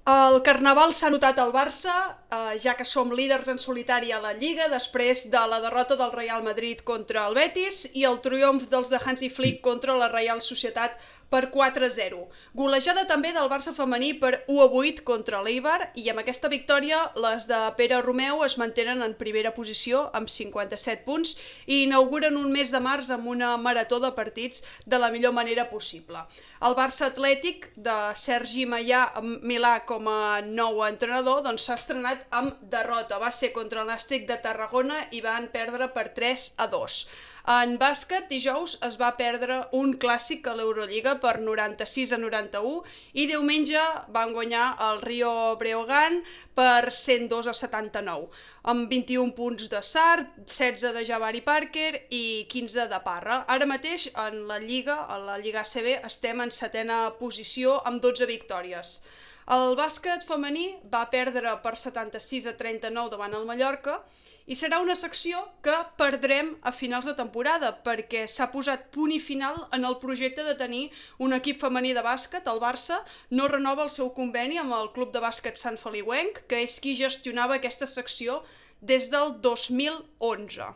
El Carnaval s'ha notat al Barça, ja que som líders en solitari a la Lliga després de la derrota del Real Madrid contra el Betis i el triomf dels de Hansi Flick contra la Real Societat per 4-0. Golejada també del Barça femení per 1-8 contra l'Eibar i amb aquesta victòria les de Pere Romeu es mantenen en primera posició amb 57 punts i inauguren un mes de març amb una marató de partits de la millor manera possible. El Barça Atlètic de Sergi Milà com a nou entrenador doncs, s'ha estrenat amb derrota. Va ser contra el Nàstic de Tarragona i van perdre per 3-2. En bàsquet, dijous es va perdre un clàssic a l'Eurolliga per 96-91 i diumenge van guanyar el Rio Breogán per 102-79, amb 21 punts de Sart, 16 de Jabari Parker i 15 de Parra. Ara mateix en la Lliga, a la Lliga ACB, estem en setena posició amb 12 victòries. El bàsquet femení va perdre per 76-39 davant el Mallorca i serà una secció que perdrem a finals de temporada perquè s'ha posat punt i final en el projecte de tenir un equip femení de bàsquet. El Barça no renova el seu conveni amb el Club de Bàsquet Sant Feliuenc, que és qui gestionava aquesta secció des del 2011.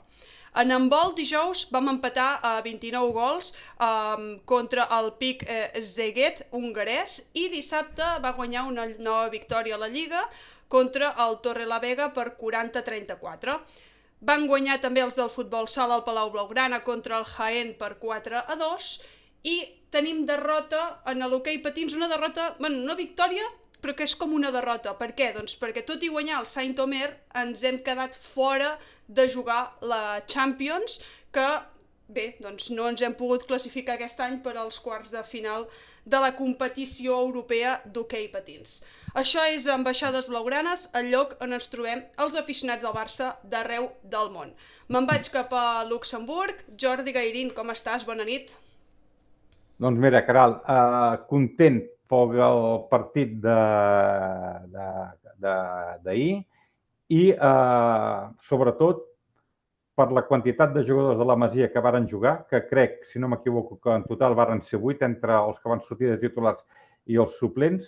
En handbol, dijous, vam empatar a 29 gols contra el PIK Szeged hongarès i dissabte va guanyar una nova victòria a la Lliga contra el Torrelavega per 40-34. Van guanyar també els del futbol sala al Palau Blaugrana contra el Jaén per 4-2 i tenim derrota en l'hoquei patins, una victòria però que és com una derrota. Per què? Doncs perquè tot i guanyar el Saint-Omer ens hem quedat fora de jugar la Champions, que bé, doncs no ens hem pogut classificar aquest any per als quarts de final de la competició europea d'hoquei patins. Això és Ambaixades Blaugranes, el lloc on ens trobem els aficionats del Barça d'arreu del món. Me'n vaig cap a Luxemburg. Jordi Gairín, com estàs? Bona nit. Doncs mira, Caral, content pel partit d'ahir i sobretot per la quantitat de jugadors de la Masia que varen jugar, que crec, si no m'equivoco, que en total varen ser 8 entre els que van sortir de titulars i els suplents,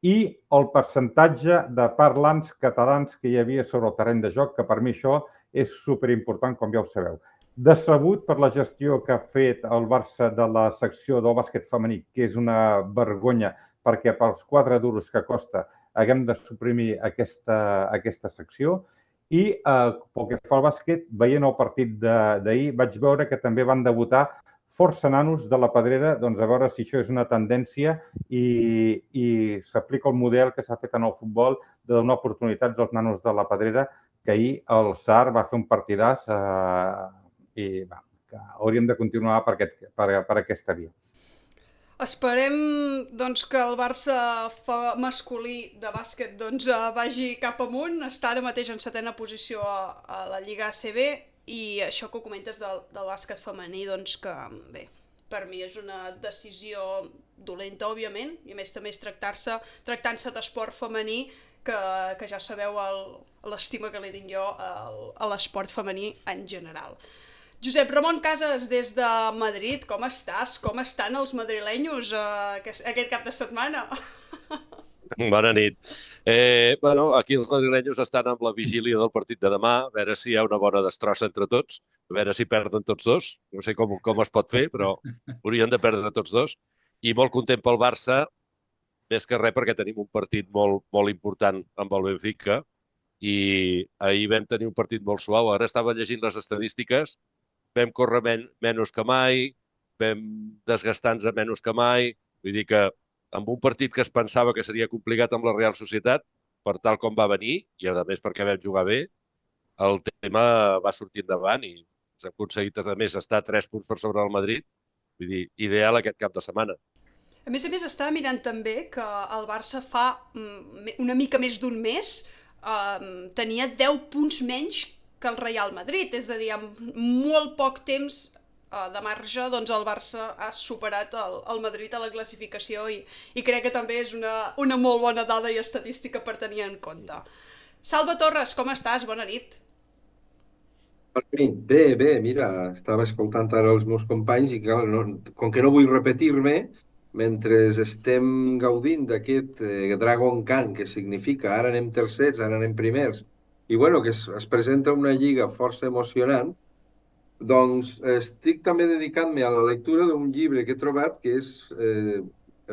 i el percentatge de parlants catalans que hi havia sobre el terreny de joc, que per mi això és superimportant, com ja ho sabeu. Decebut per la gestió que ha fet el Barça de la secció del bàsquet femení, que és una vergonya, perquè pels 4 duros que costa haguem de suprimir aquesta secció. I pel que fa al bàsquet, veient el partit d'ahir, vaig veure que també van debutar força nanos de la Pedrera, doncs a veure si això és una tendència i s'aplica el model que s'ha fet en el futbol de donar oportunitats als nanos de la Pedrera, que ahir el SAR va fer un partidàs i que hauríem de continuar per aquesta via. Esperem doncs, que el Barça masculí de bàsquet doncs, vagi cap amunt, està ara mateix en setena posició a la Lliga ACB i això que ho comentes del bàsquet femení, doncs que bé, per mi és una decisió dolenta, òbviament, i a més també és tractant-se d'esport femení, que ja sabeu l'estima que li tinc jo a l'esport femení en general. Josep Ramon Casas, des de Madrid, com estàs? Com estan els madrilenyos aquest cap de setmana? Bona nit. Aquí els madrilenyos estan amb la vigília del partit de demà, a veure si hi ha una bona destrossa entre tots, a veure si perden tots dos. No sé com es pot fer, però haurien de perdre tots dos. I molt content pel Barça, més que res perquè tenim un partit molt, molt important amb el Benfica i ahir vam tenir un partit molt suau. Ara estava llegint les estadístiques, vam córrer menys que mai, vam desgastar-nos menys que mai, vull dir que amb un partit que es pensava que seria complicat amb la Real Societat, per tal com va venir, i a més perquè vam jugar bé, el tema va sortir endavant i s'ha aconseguit a més estar 3 punts per sobre del Madrid, vull dir, ideal aquest cap de setmana. A més, estava mirant també que el Barça fa una mica més d'un mes tenia 10 punts menys que el Real Madrid, és a dir, amb molt poc temps de marge, doncs el Barça ha superat el Madrid a la classificació i crec que també és una molt bona dada i estadística per tenir en compte. Salva Torres, com estàs? Bona nit. Bé, mira, estava escoltant ara els meus companys i clar, com que no vull repetir-me, mentre estem gaudint d'aquest Dragon Khan, que significa ara anem tercers, ara anem primers, i bueno, que es presenta una lliga força emocionant, doncs estic també dedicant-me a la lectura d'un llibre que he trobat que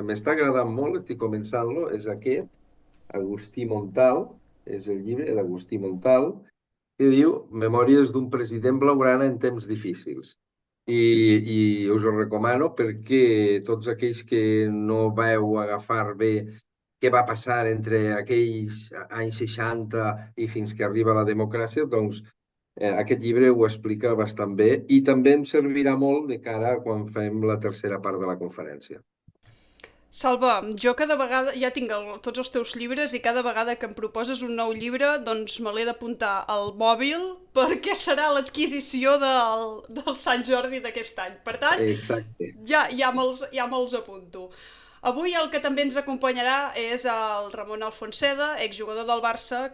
m'està agradant molt, estic començant-lo, és aquest, Agustí Montal, és el llibre d'Agustí Montal, que diu Memòries d'un president blaugrana en temps difícils. I us ho recomano perquè tots aquells que no vau agafar bé què va passar entre aquells anys 60 i fins que arriba la democràcia, doncs aquest llibre ho explica bastant bé i també em servirà molt de cara a quan fem la tercera part de la conferència. Salva, jo cada vegada, ja tinc tots els teus llibres i cada vegada que em proposes un nou llibre, doncs me l'he d'apuntar al mòbil perquè serà l'adquisició del Sant Jordi d'aquest any. Per tant, Exacte. ja me'ls apunto. Avui el que també ens acompanyarà és el Ramon Alfonseda, exjugador del Barça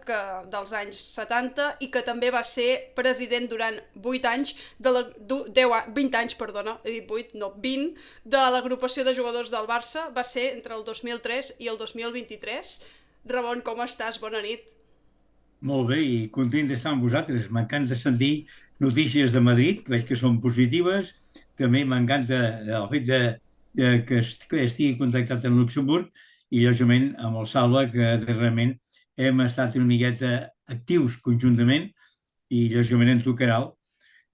dels anys 70 i que també va ser president durant 20 anys, 20 anys, perdona, he dit 8, no, 20, de l'agrupació de jugadors del Barça. Va ser entre el 2003 i el 2023. Ramon, com estàs? Bona nit. Molt bé, i content d'estar amb vosaltres. M'encanta sentir notícies de Madrid, que veig que són positives. També m'encanta el fet que estigui contactat amb Luxemburg i, lògicament, amb el Salva, que realment hem estat una miqueta actius conjuntament i, lògicament, en tu, Caral,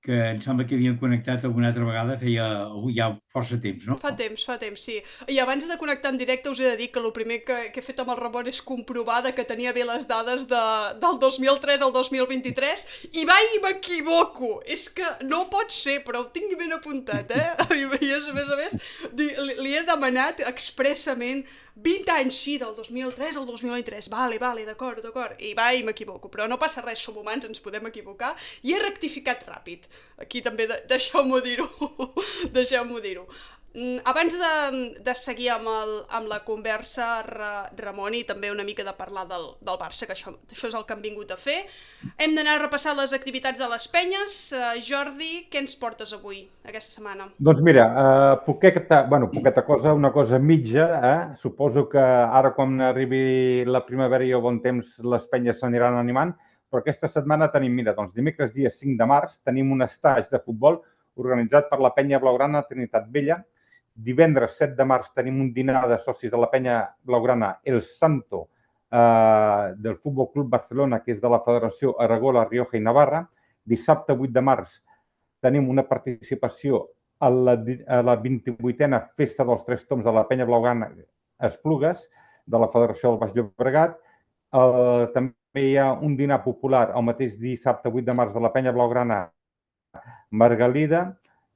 que em sembla que havíem connectat alguna altra vegada feia ja força temps, no? Fa temps, sí. I abans de connectar en directe us he de dir que el primer que he fet amb el Ramon és comprovar que tenia bé les dades del 2003 al 2023 i m'equivoco! És que no pot ser, però ho tinc ben apuntat, eh? I a més, li he demanat expressament 20 anys, sí, del 2003 al 2023. Vale, d'acord. I m'equivoco, però no passa res, som humans, ens podem equivocar. I he rectificat ràpid. Aquí també deixeu-m'ho dir-ho. Abans de seguir amb la conversa, Ramon, i també una mica de parlar del Barça, que això és el que hem vingut a fer, hem d'anar a repassar les activitats de les penyes. Jordi, què ens portes avui, aquesta setmana? Doncs mira, poqueta cosa, una cosa mitja. Suposo que ara, quan arribi la primavera i el bon temps, les penyes s'aniran animant, però aquesta setmana tenim, doncs dimecres dia 5 de març, tenim un estatge de futbol organitzat per la penya blaugrana Trinitat Vella. Divendres 7 de març tenim un dinar de socis de la penya blaugrana El Santo del Futbol Club Barcelona, que és de la Federació Aragó, La Rioja i Navarra. Dissabte 8 de març tenim una participació a la 28a Festa dels Tres Toms de la penya blaugrana Esplugues, de la Federació del Baix Llobregat. També hi ha un dinar popular el mateix dissabte 8 de març de la penya blaugrana Margalida.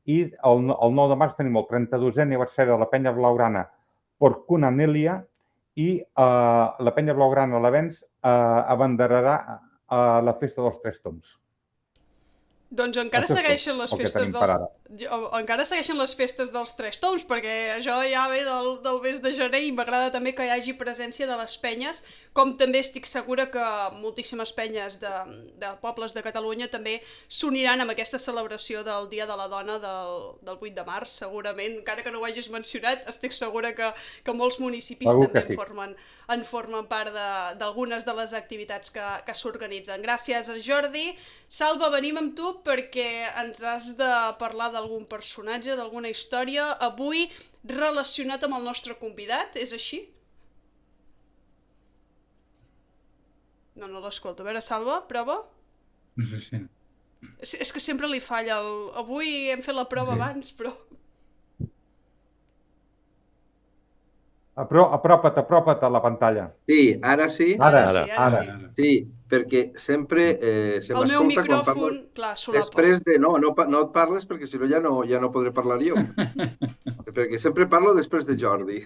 I el 9 de març tenim el 32è aniversari de la penya blaugrana Porcunanèlia i la penya blaugrana l'Avenç abanderarà la Festa dels Tres Toms. Doncs encara segueixen les festes dels Tres Toms, perquè això ja ve del mes de gener i m'agrada també que hi hagi presència de les penyes, com també estic segura que moltíssimes penyes de pobles de Catalunya també s'uniran amb aquesta celebració del Dia de la Dona del 8 de març, segurament, encara que no ho hagis mencionat, estic segura que molts municipis també en formen part d'algunes de les activitats que s'organitzen. Gràcies, Jordi. Salva, venim amb tu perquè ens has de parlar d'algun personatge, d'alguna història, avui relacionat amb el nostre convidat, és així? No l'escolto. A veure, Salva, prova? No se sent. És que sempre li falla. Avui hem fet la prova abans, però... Apropa't a la pantalla. Sí, ara sí. Ara. Sí, perquè sempre se m'escolta... El meu micròfon, clar, solapa. Després de... No et parles perquè si no ja no podré parlar jo. Perquè sempre parlo després de Jordi.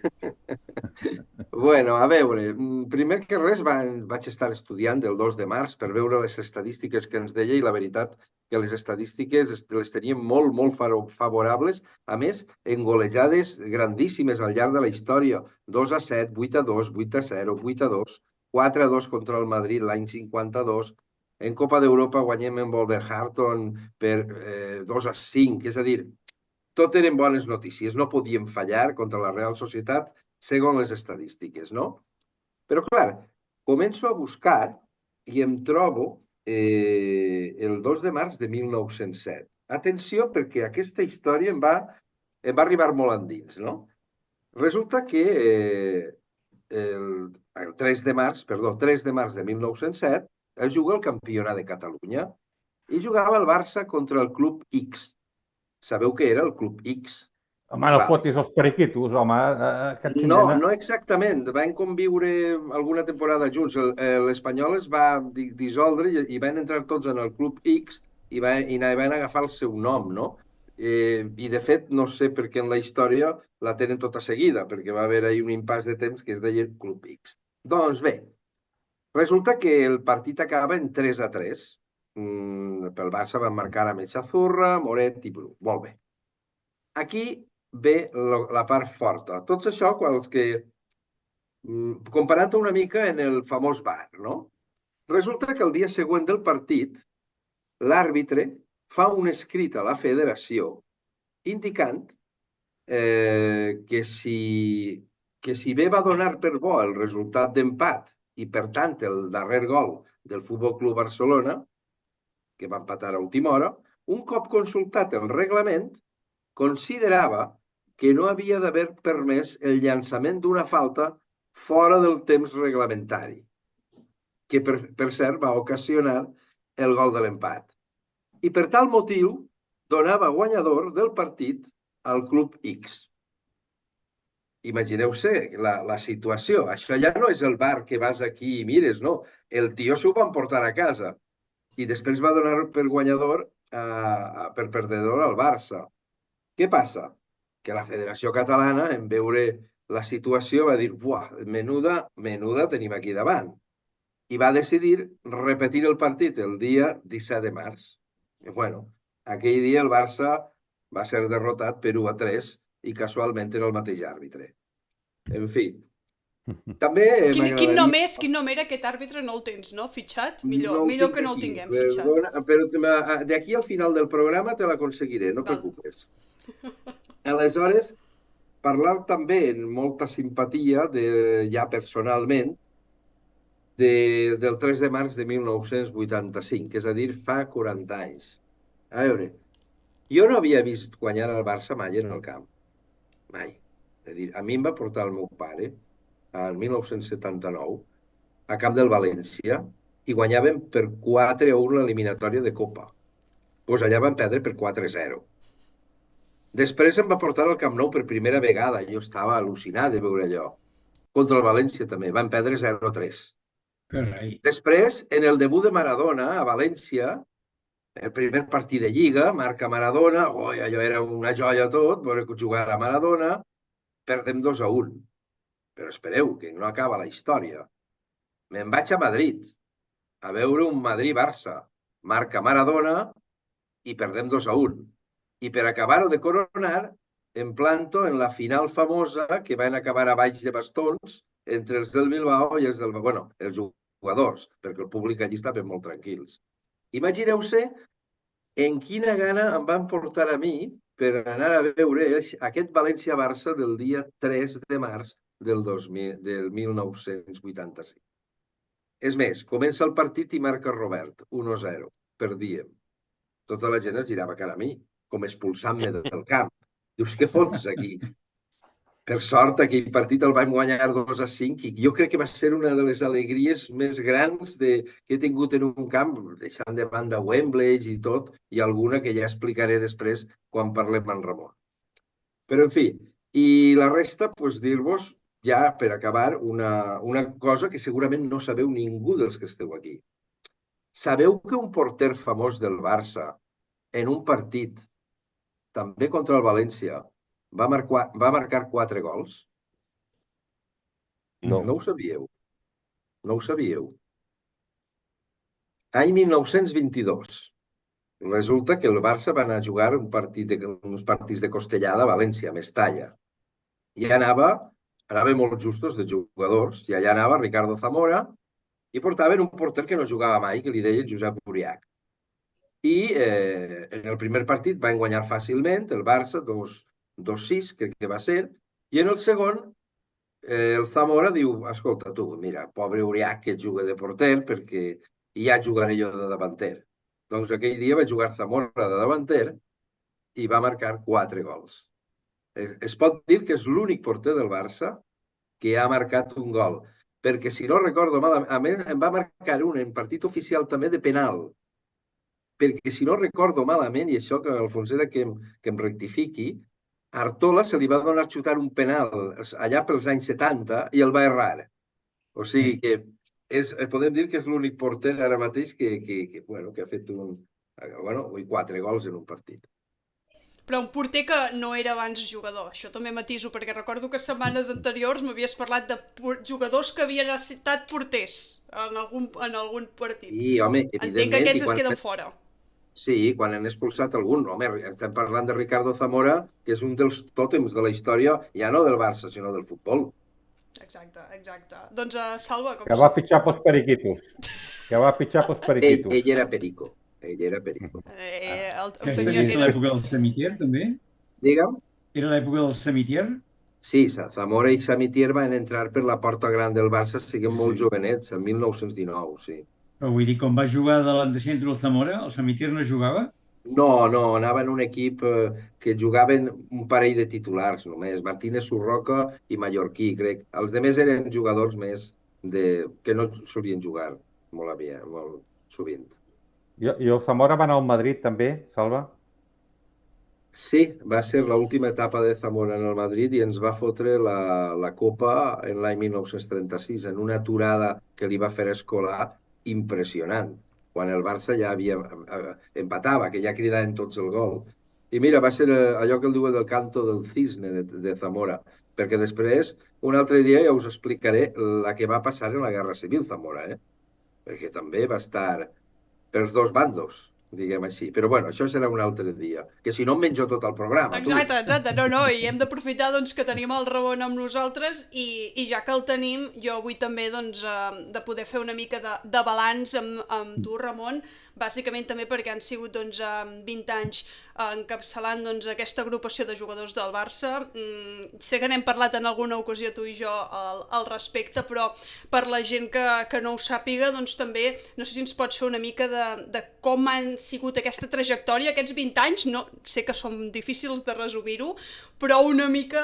Bueno, a veure, primer que res vaig estar estudiant el 2 de març per veure les estadístiques que ens deia i la veritat que les estadístiques les teníem molt favorables, a més, en golejades grandíssimes al llarg de la història. 2-7, 8-2, 8-0, 8-2, 4-2 contra el Madrid l'any 52. En Copa d'Europa guanyem en Wolverhampton per 2-5, és a dir, tot eren bones notícies, no podíem fallar contra la Real Societat segons les estadístiques, no? Però, clar, començo a buscar i em trobo el 2 de març de 1907. Atenció, perquè aquesta història em va arribar molt endins, no? Resulta que el 3 de març de 1907 es juga el Campionat de Catalunya i jugava el Barça contra el Club X. Sabeu què era el Club X? Home, no fotis els periquitos, home. No exactament. Van conviure alguna temporada junts. L'Espanyol es va dissoldre i van entrar tots en el Club X i van agafar el seu nom, no? I, de fet, no sé per què en la història la tenen tota seguida, perquè va haver-hi un impàs de temps que es deia Club X. Doncs bé, resulta que el partit acaba en 3-3. Pel Barça van marcar a Mechazurra, Moret i Bru. Molt bé. Aquí ve la part forta. Tot això, comparant una mica en el famós VAR, no? Resulta que el dia següent del partit, l'àrbitre fa un escrit a la federació indicant que si bé va donar per bo el resultat d'empat i, per tant, el darrer gol del Futbol Club Barcelona, que va empatar a última hora, un cop consultat el reglament, considerava que no havia d'haver permès el llançament d'una falta fora del temps reglamentari, que, per cert, va ocasionar el gol de l'empat. I per tal motiu donava guanyador del partit al Club X. Imagineu-se la situació. Això ja no és el bar que vas aquí i mires, no. El tio s'ho va emportar a casa i després va donar per guanyador, per perdedor al Barça. Què passa? Que la Federació Catalana, en veure la situació, va dir «Buah, menuda tenim aquí davant». I va decidir repetir el partit el dia 17 de març. I, bueno, aquell dia el Barça va ser derrotat per 1-3 i casualment era el mateix àrbitre. En fi. També Quin nom era aquest àrbitre? No el tens, no? Fitxat? Millor que no el tinguem fitxat. Però d'aquí al final del programa te l'aconseguiré, no preocupes. Aleshores, parlar també amb molta simpatia, ja personalment, del 3 de març de 1985, és a dir, fa 40 anys. A veure, jo no havia vist guanyar el Barça mai en el camp. Mai. És a dir, a mi em va portar el meu pare, el 1979, a camp del València, i guanyàvem per 4-1 l'eliminatòria de Copa. Doncs allà vam perdre per 4-0. Després em va portar al Camp Nou per primera vegada. Jo estava al·lucinat de veure allò. Contra el València també. Van perdre 0-3. Carai. Després, en el debut de Maradona a València, el primer partit de Lliga, marca Maradona, allò era una joia tot, veure jugar a Maradona, perdem 2-1. Però espereu, que no acaba la història. Me'n vaig a Madrid, a veure un Madrid-Barça. Marca Maradona i perdem 2-1. I per acabar-ho de coronar, em planto en la final famosa que van acabar a baix de bastons entre els del Bilbao i els del... Bueno, els jugadors, perquè el públic allí estaven molt tranquils. Imagineu-se en quina gana em van portar a mi per anar a veure aquest València-Barça del dia 3 de març del 1985. És més, comença el partit i marca Robert, 1-0, perdíem. Tota la gent es girava cara a mi, com expulsant-me del camp. Dius, què fots aquí? Per sort, aquell partit el vam guanyar 2-5 i jo crec que va ser una de les alegries més grans que he tingut en un camp, deixant de banda Wembley i tot, i alguna que ja explicaré després quan parlem amb Ramon. Però, en fi, i la resta, doncs, dir-vos, ja per acabar, una cosa que segurament no sabeu ningú dels que esteu aquí. Sabeu que un porter famós del Barça, en un partit, també contra el València, va marcar 4 gols? No. No ho sabíeu. No ho sabíeu. Any 1922. Resulta que el Barça va anar a jugar uns partits de costellada a València, a Mestalla. I anava molt justos de jugadors, i allà anava Ricardo Zamora, i portaven un porter que no jugava mai, que li deien Josep Uriach. i en el primer partit van guanyar fàcilment, el Barça, 2-6, crec que va ser, i en el segon el Zamora diu, escolta tu, mira, pobre Uriach que juga de porter perquè ja jugaré jo de davanter. Doncs aquell dia va jugar Zamora de davanter i va marcar 4 gols. Es pot dir que és l'únic porter del Barça que ha marcat un gol, perquè si no recordo malament, a més em va marcar un en partit oficial també de penal, perquè si no recordo malament, i això que Alfonsera que em rectifiqui, a Artola se li va donar xutar un penal allà pels anys 70 i el va errar. O sigui que podem dir que és l'únic porter ara mateix que ha fet 4 gols en un partit. Però un porter que no era abans jugador, això també matiso, perquè recordo que setmanes anteriors m'havies parlat de jugadors que havien estat porters en algun partit. I, home, entenc que aquests es queden fora. Sí, quan han expulsat algun. Home, estem parlant de Ricardo Zamora, que és un dels tòtems de la història, ja no del Barça, sinó del futbol. Exacte. Doncs, Salva... Que va fitxar pels periquitos. Ell era perico. Era l'època del Samitier, també? Digue'm. Era l'època del Samitier? Sí, Zamora i Samitier van entrar per la porta gran del Barça, siguem molt jovenets, en 1919, sí. Però vull dir, quan va jugar davant de centre el Zamora, el Samitier no jugava? No, anava en un equip que jugaven un parell de titulars només, Martínez Surroca i Mallorquí, crec. Els demés eren jugadors més que no solien jugar molt sovint. I el Zamora va anar al Madrid també, Salva? Sí, va ser l'última etapa de Zamora en el Madrid i ens va fotre la Copa en l'any 1936 en una aturada que li va fer Escolà impressionant, quan el Barça ja empatava, que ja cridaven tots el gol. I mira, va ser allò que el diuen del canto del cisne de Zamora, perquè després, un altre dia ja us explicaré la que va passar en la Guerra Civil Zamora, perquè també va estar pels dos bandos, diguem així. Però bueno, això serà un altre dia, que si no em menjo tot el programa. Exacte, no, i hem d'aprofitar doncs, que tenim el Ramon amb nosaltres i ja que el tenim, jo vull també doncs, de poder fer una mica de balanç amb tu, Ramon, bàsicament també perquè han sigut 20 anys encapçalant aquesta agrupació de jugadors del Barça. Sé que n'hem parlat en alguna ocasió tu i jo al respecte, però per la gent que no ho sàpiga, doncs també, no sé si ens pots fer una mica de com han sigut aquesta trajectòria, aquests 20 anys, no, sé que són difícils de resumir-ho, però una mica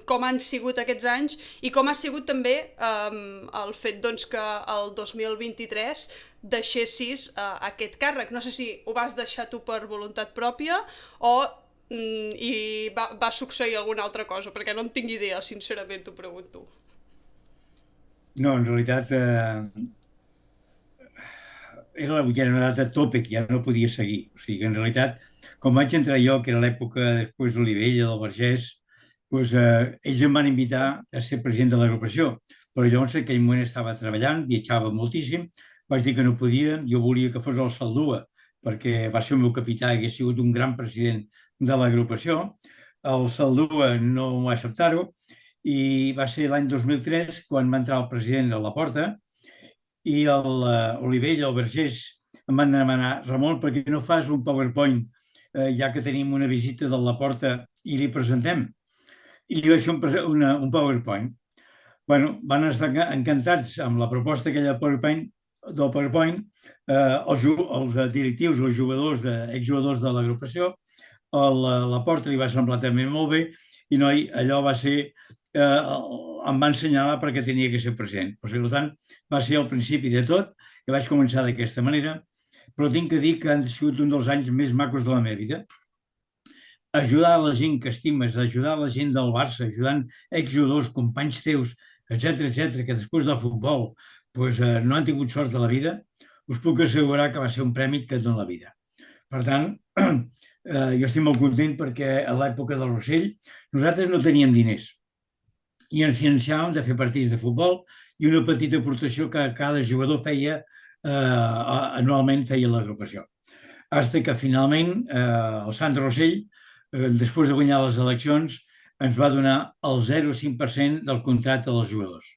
com han sigut aquests anys i com ha sigut també el fet doncs, que el 2023 deixessis aquest càrrec. No sé si ho vas deixar tu per voluntat pròpia o va succeir alguna altra cosa, perquè no en tinc idea, sincerament, t'ho pregunto. No, en realitat era una data tope que ja no podia seguir. O sigui que en realitat, com vaig entrar jo, que era l'època després d'Olivella, del Vergés, doncs, ells em van invitar a ser president de l'agrupació, però llavors en aquell moment estava treballant, viatjava moltíssim, vaig dir que no podia, jo volia que fos el Saldua, perquè va ser el meu capità i hagués sigut un gran president de l'agrupació. El Saldua no va acceptar-ho i va ser l'any 2003 quan va entrar el president a la porta i l'Olivella, el Vergés, em van demanar, Ramon, per què no fas un PowerPoint ja que tenim una visita de la porta i li presentem? I li vaig fer un PowerPoint. Bueno, van estar encantats amb la proposta aquella del PowerPoint, els directius, els jugadors, exjugadors de l'agrupació, la porta li va semblar també molt bé i noi, allò va ser, em va ensenyalar perquè tenia que ser present. Per tant, va ser el principi de tot, que vaig començar d'aquesta manera, però tinc que dir que han sigut un dels anys més macos de la meva vida. Ajudar la gent que estimes, ajudar la gent del Barça, ajudant exjugadors, companys teus, etc, que després del futbol no han tingut sort de la vida, us puc assegurar que va ser un prèmit que et dona la vida. Per tant, jo estic molt content perquè a l'època del Rossell nosaltres no teníem diners i ens financiàvem de fer partits de futbol i una petita aportació que cada jugador feia, anualment feia l'agrupació. Fins que finalment el Sant Rossell, després de guanyar les eleccions, ens va donar el 0,5% del contracte dels jugadors.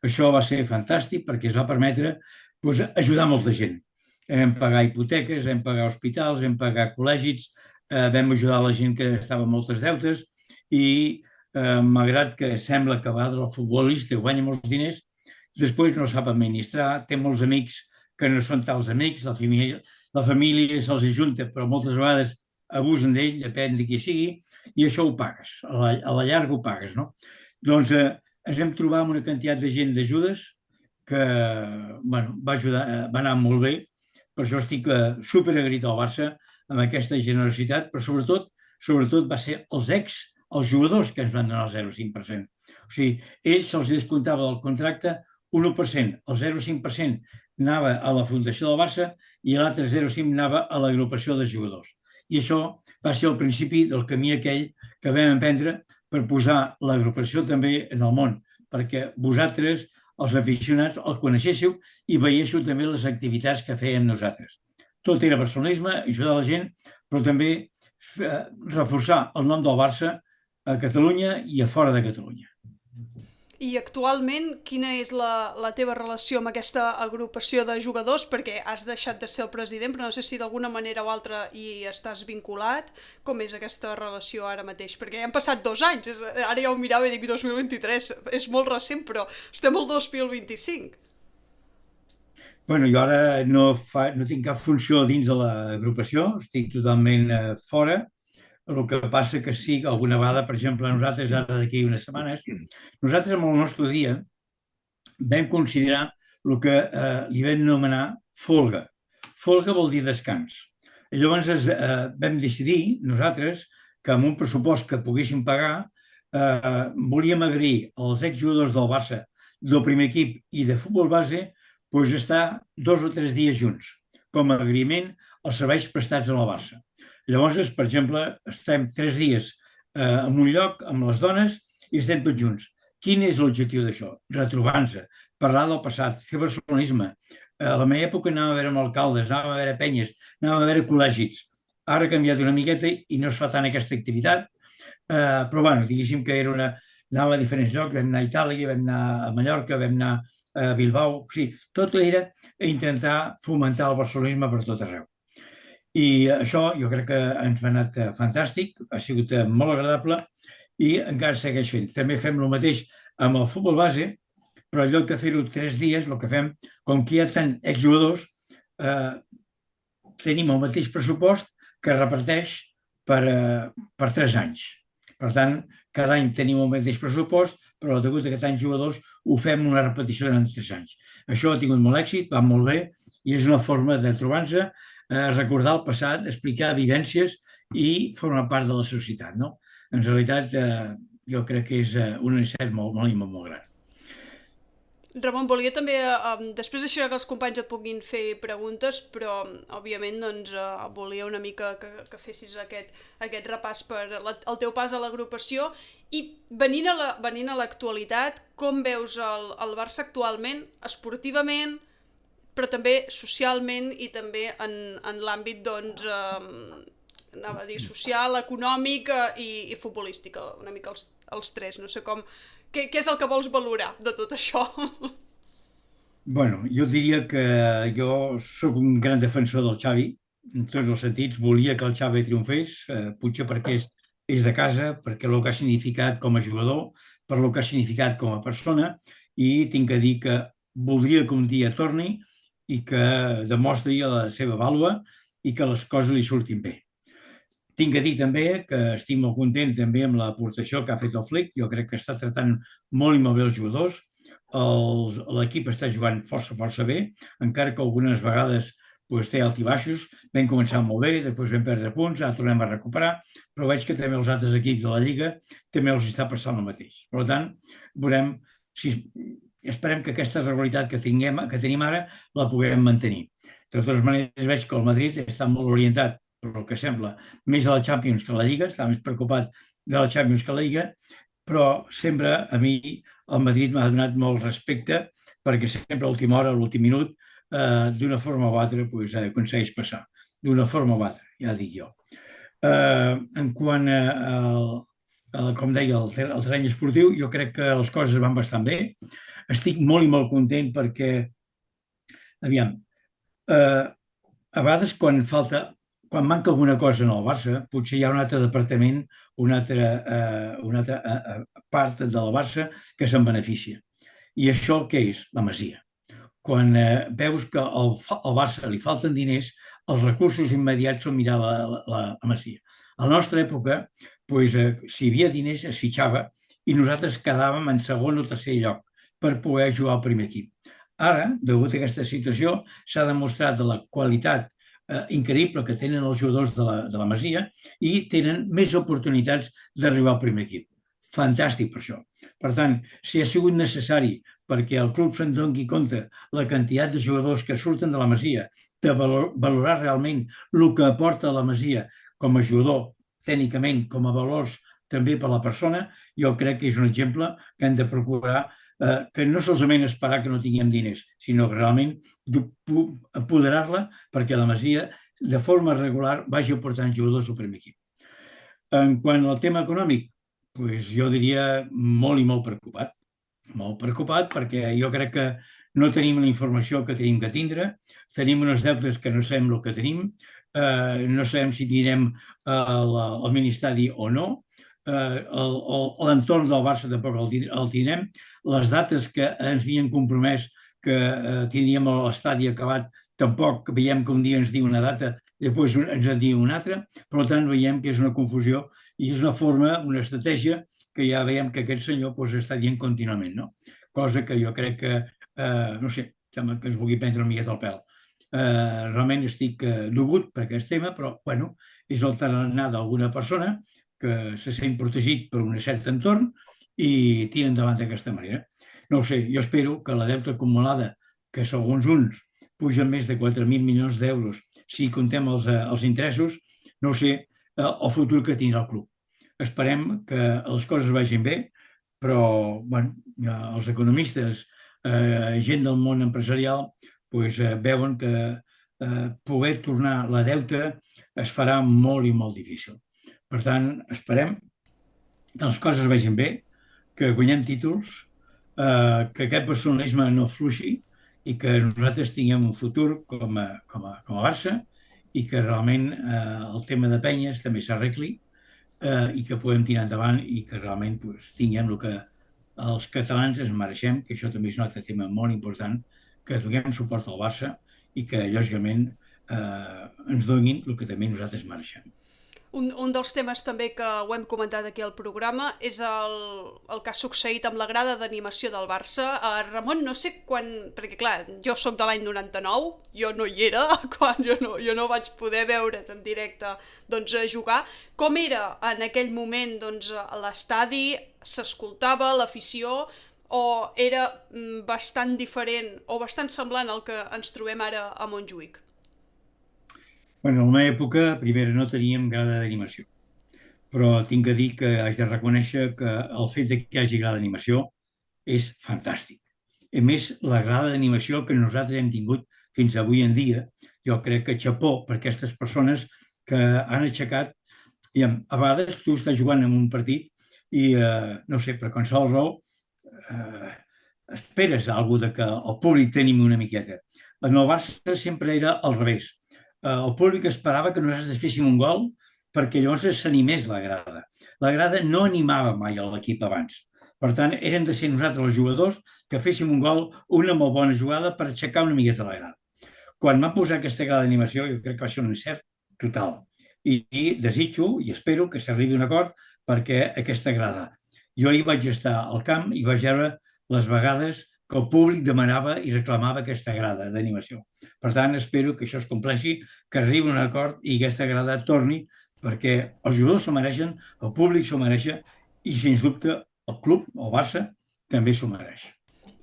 Això va ser fantàstic perquè es va permetre ajudar molta gent. Vam pagar hipoteques, vam pagar hospitals, vam pagar col·legis, vam ajudar la gent que estava amb moltes deutes i malgrat que sembla que a vegades el futbolista guanya molts diners, després no sap administrar, té molts amics que no són tals amics, la família se'ls ajunta, però moltes vegades abusen d'ell, depèn de qui sigui, i això ho pagues, a la llarga ho pagues, no? Doncs ens vam trobar amb una quantitat de gent d'ajudes que va anar molt bé, per això estic superagraït al Barça amb aquesta generositat, però sobretot va ser els jugadors que ens van donar el 0,5%. O sigui, ells se'ls descomptava del contracte 1%, el 0,5% anava a la fundació del Barça i l'altre 0,5% anava a l'agrupació de jugadors. I això va ser el principi del camí aquell que vam emprendre per posar l'agrupació també en el món, perquè vosaltres, els aficionats, el coneixéssiu i veiéssiu també les activitats que fèiem nosaltres. Tot era barcelonisme, ajudar la gent, però també reforçar el nom del Barça a Catalunya i a fora de Catalunya. I actualment, quina és la teva relació amb aquesta agrupació de jugadors? Perquè has deixat de ser el president, però no sé si d'alguna manera o altra hi estàs vinculat. Com és aquesta relació ara mateix? Perquè ja han passat 2 anys, ara ja ho mirava i dic 2023, és molt recent, però estem al 2025. Bueno, jo ara no tinc cap funció dins de l'agrupació, estic totalment fora. El que passa que sí, que alguna vegada, per exemple, nosaltres ara d'aquí unes setmanes, nosaltres amb el nostre dia vam considerar el que li vam anomenar folga. Folga vol dir descans. Llavors vam decidir nosaltres que amb un pressupost que poguéssim pagar volíem agrair als exjugadors del Barça, del primer equip i de futbol base, doncs estar 2 o 3 dies junts, com a agraïment als serveis prestats a la Barça. Llavors, per exemple, estem 3 dies en un lloc amb les dones i estem tots junts. Quin és l'objectiu d'això? Retrobar-nos, parlar del passat, fer barcelonisme. A la meva època anàvem a veure amb alcaldes, anàvem a veure penyes, anàvem a veure col·legis. Ara ha canviat una miqueta i no es fa tant aquesta activitat, però bueno, diguéssim que anàvem a diferents llocs, vam anar a Itàlia, vam anar a Mallorca, vam anar a Bilbao, o sigui, tot era intentar fomentar el barcelonisme per tot arreu. I això jo crec que ens ha anat fantàstic, ha sigut molt agradable i encara segueix fent. També fem el mateix amb el futbol base, però en lloc de fer-ho 3 dies, el que fem, com que hi ha tant exjugadors, tenim el mateix pressupost que es reparteix per 3 anys. Per tant, cada any tenim el mateix pressupost, però degut a que tants jugadors ho fem una repetició durant 3 anys. Això ha tingut molt èxit, va molt bé i és una forma de trobar-nos, recordar el passat, explicar vivències i formar part de la societat, no? En realitat, jo crec que és un encert molt gran. Ramon, volia també, després d'això que els companys et puguin fer preguntes, però, òbviament, doncs, volia una mica que fessis aquest repàs per el teu pas a l'agrupació i venint a l'actualitat, com veus el Barça actualment, esportivament, però també socialment i també en l'àmbit, doncs, anava a dir social, econòmic i futbolístic, una mica els 3, no sé com... Què és el que vols valorar de tot això? Bueno, jo diria que jo sóc un gran defensor del Xavi, en tots els sentits. Volia que el Xavi triomfés, potser perquè és de casa, perquè el que ha significat com a jugador, per el que ha significat com a persona, i tinc que dir que voldria que un dia torni i que demostri la seva vàlua i que les coses li surtin bé. Tinc que dir també que estic molt content també amb l'aportació que ha fet el Flick. Jo crec que està tratant molt i molt bé els jugadors. L'equip està jugant força bé, encara que algunes vegades té alts i baixos. Vam començar molt bé, després vam perdre punts, ara tornem a recuperar, però veig que també els altres equips de la Lliga també els està passant el mateix. Per tant, veurem si esperem que aquesta regularitat que tenim ara la puguem mantenir. De totes maneres, veig que el Madrid està molt orientat, pel que sembla, més a la Champions que a la Lliga, està més preocupat de la Champions que a la Lliga, però sempre a mi el Madrid m'ha donat molt respecte perquè sempre a l'última hora, a l'últim minut, d'una forma o altra aconsegueix passar. D'una forma o altra, ja dic jo. En quant a, com deia, el terreny esportiu, jo crec que les coses van bastant bé. Estic molt i molt content perquè, aviam, a vegades quan manca alguna cosa en el Barça, potser hi ha un altre departament, una altra part del Barça que se'n beneficia. I això què és? La Masia. Quan veus que al Barça li falten diners, els recursos immediats són mirar la Masia. A la nostra època, doncs, si hi havia diners, es fitxava i nosaltres quedàvem en segon o tercer lloc per poder jugar al primer equip. Ara, degut a aquesta situació, s'ha demostrat la qualitat increïble que tenen els jugadors de la Masia i tenen més oportunitats d'arribar al primer equip. Fantàstic per això. Per tant, si ha sigut necessari perquè el club se'n doni compte la quantitat de jugadors que surten de la Masia, de valorar realment el que aporta la Masia com a jugador, tècnicament, com a valors també per a la persona, jo crec que és un exemple que hem de procurar que no solament esperar que no tinguem diners, sinó que realment apoderar-la perquè la Masia, de forma regular, vagi aportant jugadors al primer equip. En quant al tema econòmic, doncs jo diria molt i molt preocupat. Molt preocupat perquè jo crec que no tenim la informació que tenim que tindre, tenim unes deutes que no sabem el que tenim, no sabem si tindrem el ministeri o no, l'entorn del Barça tampoc el tindrem, les dates que ens havien compromès que tindríem l'estadi acabat tampoc veiem que un dia ens diu una data i després ens en diu una altra, per tant veiem que és una confusió i és una forma, una estratègia que ja veiem que aquest senyor està dient contínuament, no? Cosa que jo crec que, no sé, sembla que es vulgui prendre una miqueta el pèl. Realment estic dugut per aquest tema, però, bueno, és el tarannà d'alguna persona que se sent protegit per un cert entorn i tira endavant d'aquesta manera. No ho sé, jo espero que la deuta acumulada, que segons uns puja més de 4.000 milions d'euros, si contem els interessos, no ho sé, el futur que tindrà el club. Esperem que les coses vagin bé, però bueno, els economistes, gent del món empresarial, veuen que poder tornar la deuta es farà molt i molt difícil. Per tant, esperem que les coses vagin bé, que guanyem títols, que aquest personalisme no fluixi i que nosaltres tinguem un futur com a Barça i que realment el tema de penyes també s'arregli i que podem tirar endavant i que realment tinguem el que els catalans ens mereixem, que això també és un altre tema molt important, que donem suport al Barça i que, lògicament, ens donin el que també nosaltres mereixem. Un dels temes també que ho hem comentat aquí al programa és el que ha succeït amb la grada d'animació del Barça. Ramon, no sé quan... Perquè, clar, jo sóc de l'any 99, jo no hi era, quan jo no vaig poder veure en directe jugar. Com era en aquell moment l'estadi? S'escoltava l'afició? O era bastant diferent o bastant semblant al que ens trobem ara a Montjuïc? Bueno, en la meva època, primera, no teníem grada d'animació, però tinc que dir que haig de reconèixer que el fet que hi hagi grada d'animació és fantàstic. A més, la grada d'animació que nosaltres hem tingut fins avui en dia, jo crec que xapó per aquestes persones que han aixecat, a vegades tu estàs jugant en un partit i, no sé, per qualsevol raó, esperes alguna cosa que el públic t'animi una miqueta. En el Barça sempre era al revés. El públic esperava que nosaltres féssim un gol perquè llavors s'animés la grada. La grada no animava mai a l'equip abans. Per tant, eren de ser nosaltres els jugadors que féssim un gol, una molt bona jugada per aixecar una miqueta la grada. Quan van posar aquesta grada d'animació, jo crec que va ser un encert total. I desitjo i espero que s'arribi a un acord perquè aquesta grada. Jo hi vaig estar al camp i vaig veure les vegades que el públic demanava i reclamava aquesta grada d'animació. Per tant, espero que això es compleixi, que arribi a un acord i aquesta grada torni, perquè els jugadors s'ho mereixen, el públic s'ho mereix i, sens dubte, el club, el Barça, també s'ho mereix.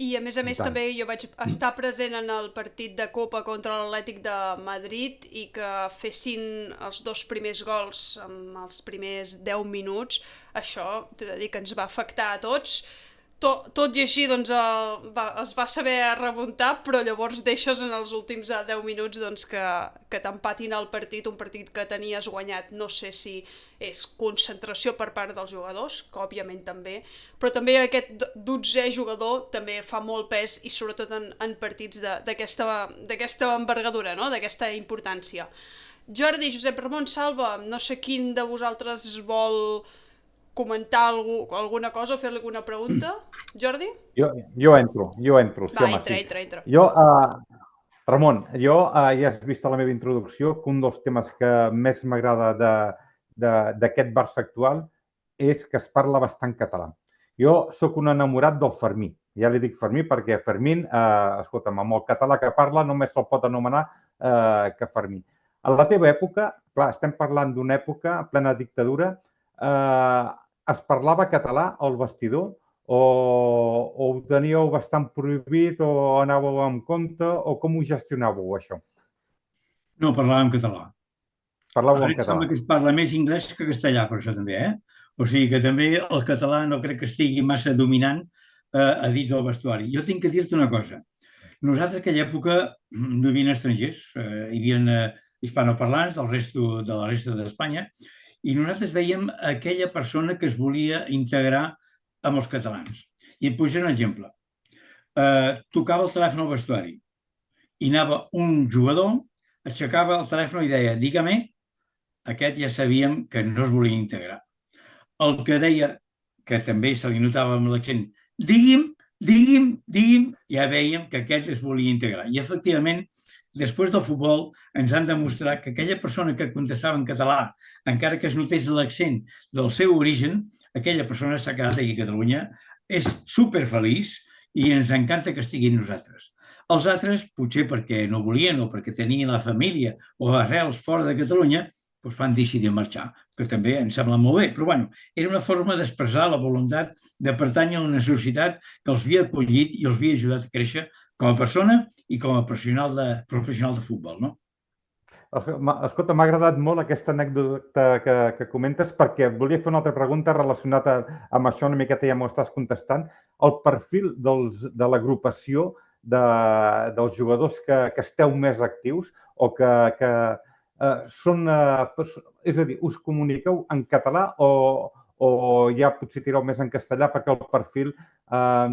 I a més també jo vaig estar present en el partit de Copa contra l'Atlètic de Madrid i que fessin els 2 primers gols en els primers 10 minuts, això t'he de dir que ens va afectar a tots. tot i així doncs, es va saber remuntar, però llavors deixes en els últims 10 minuts doncs, que t'empatin el partit, un partit que tenies guanyat. No sé si és concentració per part dels jugadors, que òbviament també, però també aquest 12è jugador també fa molt pes i sobretot en partits d'aquesta envergadura, no? D'aquesta importància. Jordi, Josep Ramon, Salva, no sé quin de vosaltres vol comentar alguna cosa o fer-li alguna pregunta? Jordi? Jo entro. Sí, va, home, entra. Ramon, ja has vist a la meva introducció que un dels temes que més m'agrada d'aquest Barça actual és que es parla bastant català. Jo sóc un enamorat del Fermí. Ja li dic Fermí perquè Fermín, escolta'm, amb el català que parla només se'l pot anomenar que Fermí. A la teva època, clar, estem parlant d'una època plena dictadura, es parlava català al vestidor o ho teníeu bastant prohibit o anàveu en compte o com ho gestionàveu, això? No, parlàvem català. Parlàveu en Ara em sembla català. que es parla més anglès que castellà, per això també, O sigui que també el català no crec que estigui massa dominant a dins del vestuari. Jo tinc que dir-te una cosa. Nosaltres, en aquella època, no hi havia estrangers, hi havia hispanoparlants de la resta d'Espanya, i nosaltres veiem aquella persona que es volia integrar amb els catalans. I et posaré un exemple. Tocava el telèfon al vestuari i anava un jugador, aixecava el telèfon i deia «Digue-me», aquest ja sabíem que no es volia integrar. El que deia, que també se li notava amb l'accent digui'm, ja veiem que aquest es volia integrar. I efectivament, després del futbol, ens han demostrat que aquella persona que contestava en català, encara que es notés l'accent del seu origen, aquella persona s'ha quedat aquí a Catalunya, és superfeliç i ens encanta que estigui amb nosaltres. Els altres, potser perquè no volien o perquè tenien la família o arrels fora de Catalunya, doncs van decidir marxar, que també em sembla molt bé. Però bueno, era una forma d'expressar la voluntat de pertànyer a una societat que els havia acollit i els havia ajudat a créixer com a persona i com a professional de futbol, no? Escolta, m'ha agradat molt aquesta anècdota que comentes perquè volia fer una altra pregunta relacionada amb això, una miqueta ja m'ho estàs contestant. El perfil de l'agrupació dels jugadors que esteu més actius o que són... És a dir, us comuniqueu en català o ja potser tireu més en castellà perquè el perfil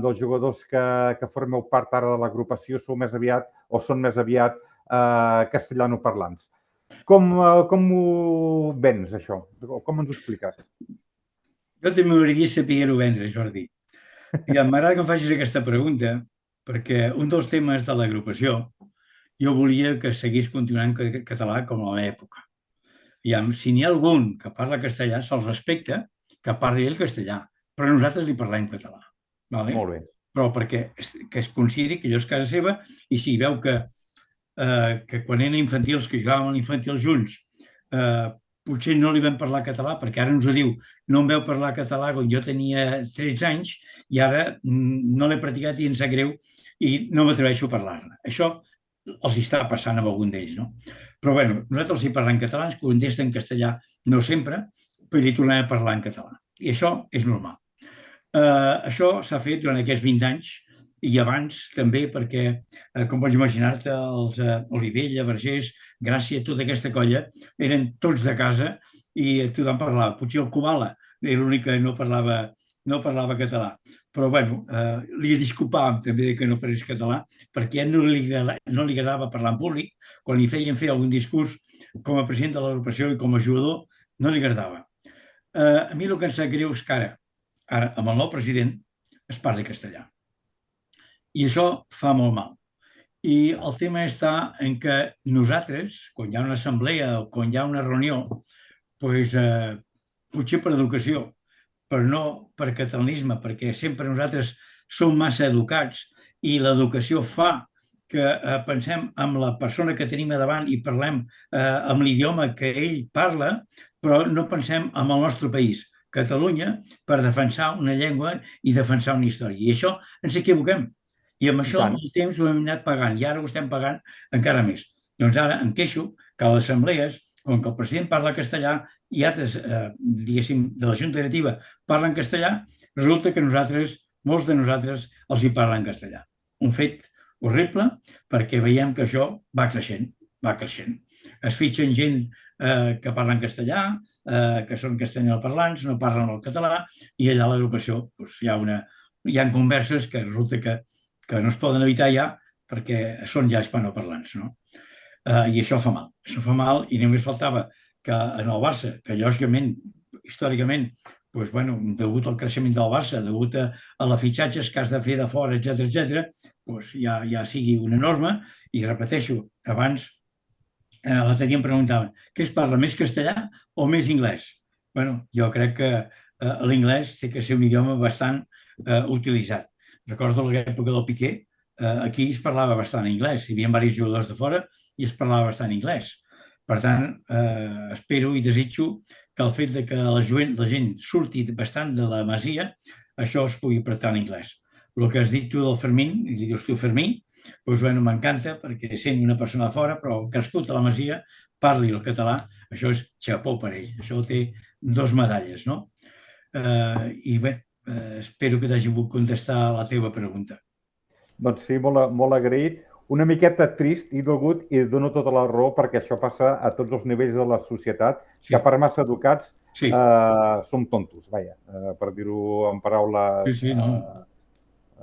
dels jugadors que formeu part ara de l'agrupació són més aviat castellanoparlants. Com ho vens, això? Com ens ho expliques? Jo també m'agradaria saber-ho vendre, Jordi. M'agrada que em facis aquesta pregunta perquè un dels temes de l'agrupació jo volia que seguís continuant català com a l'època. Si n'hi ha algun que parla castellà, se'ls respecta que parli el castellà, però nosaltres li parlem català. Molt bé. Però perquè es consideri que allò és casa seva i si veu que quan eren infantils, que jugàvem a l'infantil junts, potser no li vam parlar català, perquè ara ens ho diu, no em veu parlar català quan jo tenia 13 anys i ara no l'he practicat i em sap greu i no m'atreveixo a parlar-ne. Això els està passant amb algun d'ells, no? Però bé, nosaltres hi parlem català, ens contesten en castellà, no sempre, però hi tornem a parlar en català. I això és normal. Això s'ha fet durant aquests 20 anys i abans també perquè, com pots imaginar-te, els Olivella, Vergés, Gràcia, tota aquesta colla, eren tots de casa i tothom parlava. Potser el Kubala era l'únic que no parlava català. Però, bueno, li disculpàvem també que no parlés català perquè no li agradava parlar en públic. Quan li feien fer algun discurs com a president de l'agrupació i com a jugador, no li agradava. A mi el que em sap greu és que ara, amb el nou president, es parli castellà. I això fa molt mal. I el tema està en que nosaltres, quan hi ha una assemblea o quan hi ha una reunió, potser per educació, però no per catalanisme, perquè sempre nosaltres som massa educats i l'educació fa que pensem en la persona que tenim a davant i parlem amb l'idioma que ell parla, però no pensem en el nostre país, Catalunya, per defensar una llengua i defensar una història. I això ens equivoquem. I amb això amb el temps ho hem anat pagant i ara ho estem pagant encara més. Doncs ara em queixo que a les assemblees, com que el president parla castellà i altres, diguéssim, de la Junta Directiva parlen castellà, resulta que nosaltres molts de nosaltres els hi parlen en castellà. Un fet horrible perquè veiem que això va creixent, va creixent. Es fitxen gent que parlen castellà, que són castellanoparlants, no parlen el català, i allà a l'agrupació hi ha converses que resulta que no es poden evitar ja perquè són ja hispanoparlants, no? I això fa mal, i només faltava que en el Barça, que lògicament, històricament, degut al creixement del Barça, degut a les fitxatges que has de fer de fora, etc., ja sigui una norma, i repeteixo, abans l'altre dia em preguntaven, què es parla, més castellà o més anglès? Jo crec que l'anglès té que ser un idioma bastant utilitzat. Recordo l'època del Piqué, aquí es parlava bastant anglès, hi havia diversos jugadors de fora i es parlava bastant anglès. Per tant, espero i desitjo que el fet que la gent surti bastant de la Masia, això es pugui practicar en anglès. El que has dit tu del Fermín, i li dius tu Fermín, m'encanta perquè sent una persona de fora, però crescut a la Masia, parli el català, això és xapó per ell. Això té 2 medalles, no? I bé, espero que t'hagi pogut contestar la teva pregunta. Doncs sí, molt agraït. Una miqueta trist i dolgut, i dono tota la raó perquè això passa a tots els nivells de la societat, que per massa educats som tontos, per dir-ho en paraules...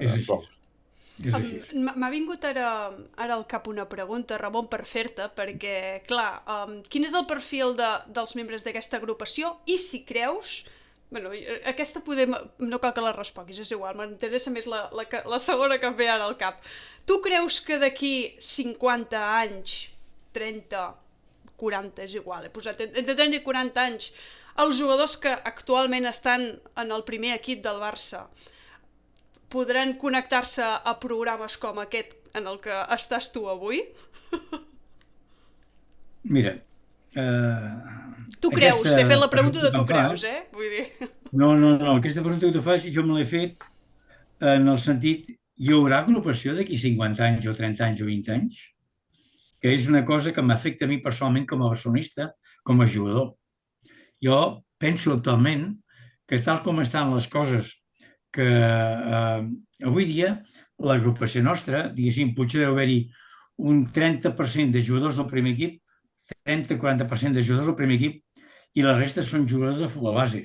És així. M'ha vingut ara al cap una pregunta, Ramon, per fer-te, perquè, clar, quin és el perfil dels membres d'aquesta agrupació i si creus... aquesta no cal que la responguis, és igual, m'interessa més la segona que em ve ara al cap. Tu creus que d'aquí 50 anys, 30, 40, és igual, he posat entre 30 i 40 anys, els jugadors que actualment estan en el primer equip del Barça podran connectar-se a programes com aquest en el que estàs tu avui? Mira... Tu creus, t'he fet la pregunta de tu creus, Vull dir... No, aquesta pregunta que tu fas jo me l'he fet en el sentit, hi haurà agrupació d'aquí 50 anys o 30 anys o 20 anys? Que és una cosa que m'afecta a mi personalment com a barcelonista, com a jugador. Jo penso actualment que tal com estan les coses, que avui dia l'agrupació nostra, diguéssim, potser deu haver-hi un 30% de jugadors del primer equip, 30-40% de jugadors del primer equip, i la resta són jugadors de futbol base.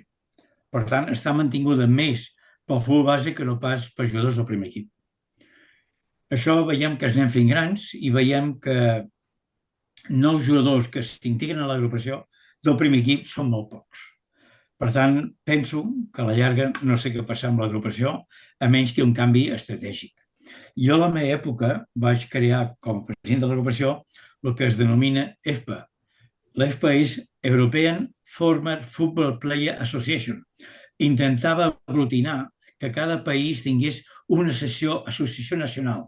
Per tant, està mantinguda més pel futbol base que no pas per jugadors del primer equip. Això veiem que es anem fent grans i veiem que nous jugadors que s'integren a l'agrupació del primer equip són molt pocs. Per tant, penso que a la llarga no sé què passarà amb l'agrupació, a menys que un canvi estratègic. Jo a la meva època vaig crear com a president de l'agrupació el que es denomina EFPA. L'EFPA és European Former Football Player Association. Intentava aglutinar que cada país tingués una associació nacional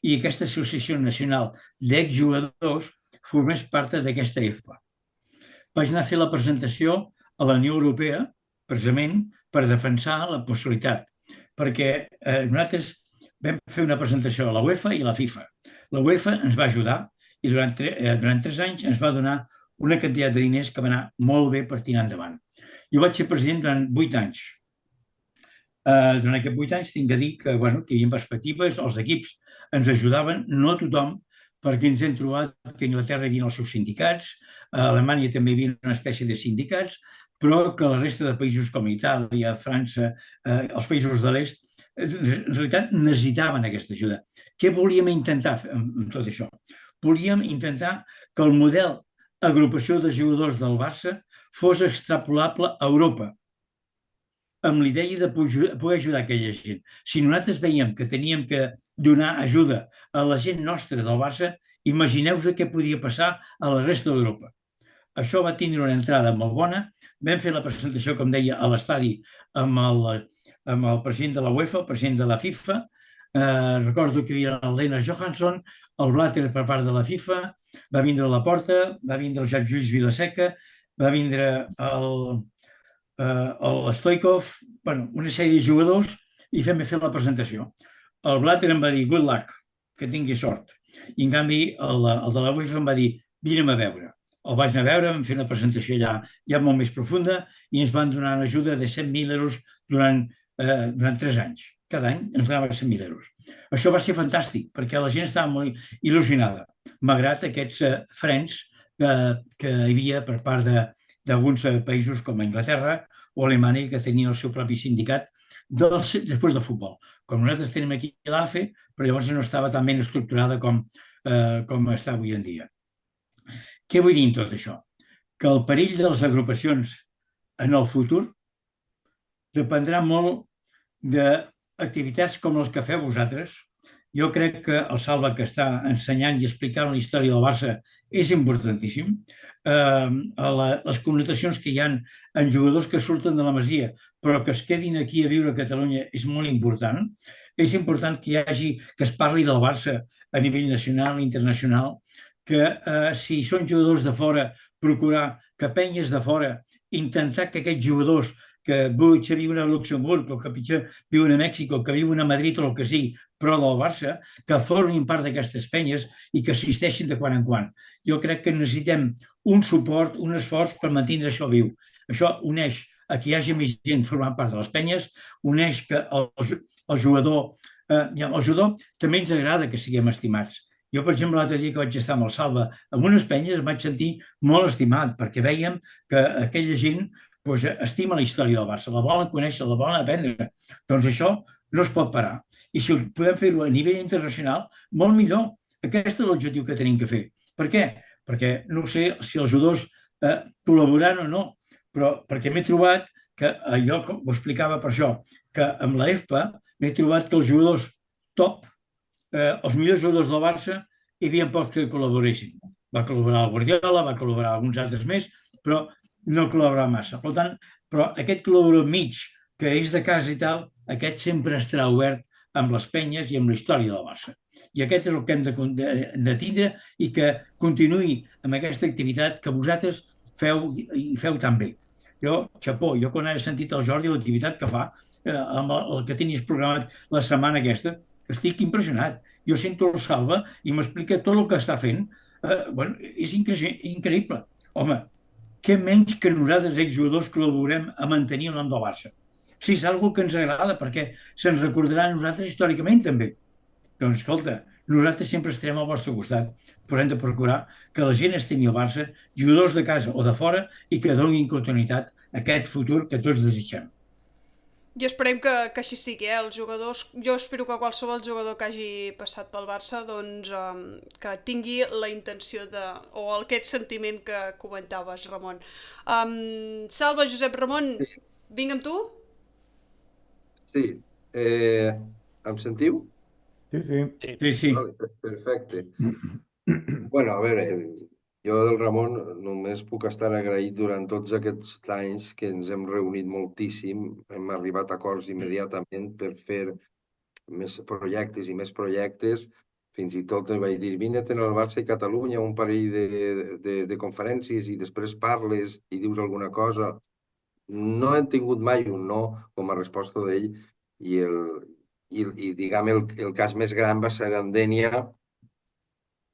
i aquesta associació nacional d'exjugadors formés part d'aquesta EFPA. Vaig anar a fer la presentació a la Unió Europea, precisament per defensar la possibilitat, perquè nosaltres vam fer una presentació a la UEFA i a la FIFA. La UEFA ens va ajudar i durant 3 anys ens va donar una quantitat de diners que va anar molt bé per tirar endavant. Jo vaig ser president durant 8 anys. Durant aquests 8 anys tinc de dir que hi havia perspectives, els equips ens ajudaven, no tothom, perquè ens hem trobat que a Anglaterra hi havia els seus sindicats, a Alemanya també hi havia una espècie de sindicats, però que la resta de països com Itàlia, França, els països de l'est, en realitat necessitaven aquesta ajuda. Què volíem intentar amb tot això? Volíem intentar que el model agrupació de jugadors del Barça fos extrapolable a Europa, amb l'idea de poder ajudar aquella gent. Si nosaltres veiem que teníem que donar ajuda a la gent nostra del Barça, imagineu-vos què podia passar a la resta d'Europa. Això va tindre una entrada molt bona. Vam fer la presentació, com deia, a l'estadi amb el president de la UEFA, el president de la FIFA. Recordo que hi havia el Lennart Johansson, el Blatter per part de la FIFA, va vindre a la Porta, va vindre el Jacques Lluís Vilaseca, va vindre el Stoikov, una sèrie de jugadors, i fem fer la presentació. El Blatter em va dir, good luck, que tingui sort. I en canvi el de la UEFA em va dir, vine'm a veure. El vaig anar a veure, vam fer una presentació ja molt més profunda i ens van donar una ajuda de 100.000 euros durant 3 anys. cada any ens donava 100.000 euros. Això va ser fantàstic, perquè la gent estava molt il·lusionada, malgrat aquests frens que hi havia per part d'alguns països com Anglaterra o Alemanya, que tenien el seu propi sindicat després del futbol. Com nosaltres tenim aquí l'AFE, però llavors no estava tan ben estructurada com està avui en dia. Què vull dir amb tot això? Que el perill de les agrupacions en el futur dependrà molt d'activitats com les que feu vosaltres. Jo crec que el Salva, que està ensenyant i explicant la història del Barça, és importantíssim. Les connotacions que hi ha en jugadors que surten de la Masia però que es quedin aquí a viure a Catalunya és molt important. És important que es parli del Barça a nivell nacional i internacional, que si són jugadors de fora, procurar que penyes de fora, intentar que aquests jugadors que viuen a Luxemburg o que pitjor viuen a Mèxic o que viuen a Madrid o el que sigui, però del Barça, que formin part d'aquestes penyes i que assisteixin de quan en quan. Jo crec que necessitem un suport, un esforç per mantenir això viu. Això uneix a que hi hagi més gent formant part de les penyes, uneix que el jugador també ens agrada que siguem estimats. Jo, per exemple, l'altre dia que vaig estar amb el Salva amb unes penyes em vaig sentir molt estimat perquè veiem que aquella gent estima la història del Barça, la volen conèixer, la volen aprendre. Doncs això no es pot parar. I si podem fer-ho a nivell internacional, molt millor. Aquest és l'objectiu que tenim que fer. Per què? Perquè no sé si els jugadors col·laboraran o no, però perquè m'he trobat que, jo ho explicava per això, que amb la EFPA m'he trobat que els jugadors top, els millors jugadors del Barça, hi havia pocs que col·laboressin. Va col·laborar el Guardiola, va col·laborar alguns altres més, però no col·laborar massa. Per tant, però aquest col·laborador mig, que és de casa i tal, aquest sempre estarà obert amb les penyes i amb la història del Barça. I aquest és el que hem de tindre i que continuï amb aquesta activitat que vosaltres feu tan bé. Jo, xapó, jo quan he sentit el Jordi l'activitat que fa, amb el que tenies programat la setmana aquesta, estic impressionat. Jo sento el Salva i m'explica tot el que està fent. És increïble. Home, què menys que nosaltres, exjugadors, col·laborem a mantenir el nom del Barça. Sí, és una cosa que ens agrada, perquè se'ns recordarà a nosaltres històricament també. Doncs, escolta, nosaltres sempre estarem al vostre costat, però hem de procurar que la gent estimi el Barça, jugadors de casa o de fora, i que donin continuïtat a aquest futur que tots desitgem. I esperem que així sigui, els jugadors. Jo espero que qualsevol jugador que hagi passat pel Barça doncs, que tingui la intenció o aquest sentiment que comentaves, Ramon. Salva, Josep Ramon, vinc amb tu? Sí. Em sentiu? Sí. Vale, perfecte. Bueno, a veure, jo del Ramon només puc estar agraït durant tots aquests anys que ens hem reunit moltíssim, hem arribat a acords immediatament per fer més projectes i més projectes, fins i tot vaig dir, vine-te'n al Barça i Catalunya, un parell de conferències i després parles i dius alguna cosa. No hem tingut mai un no com a resposta d'ell i diguem, el cas més gran va ser a Dénia,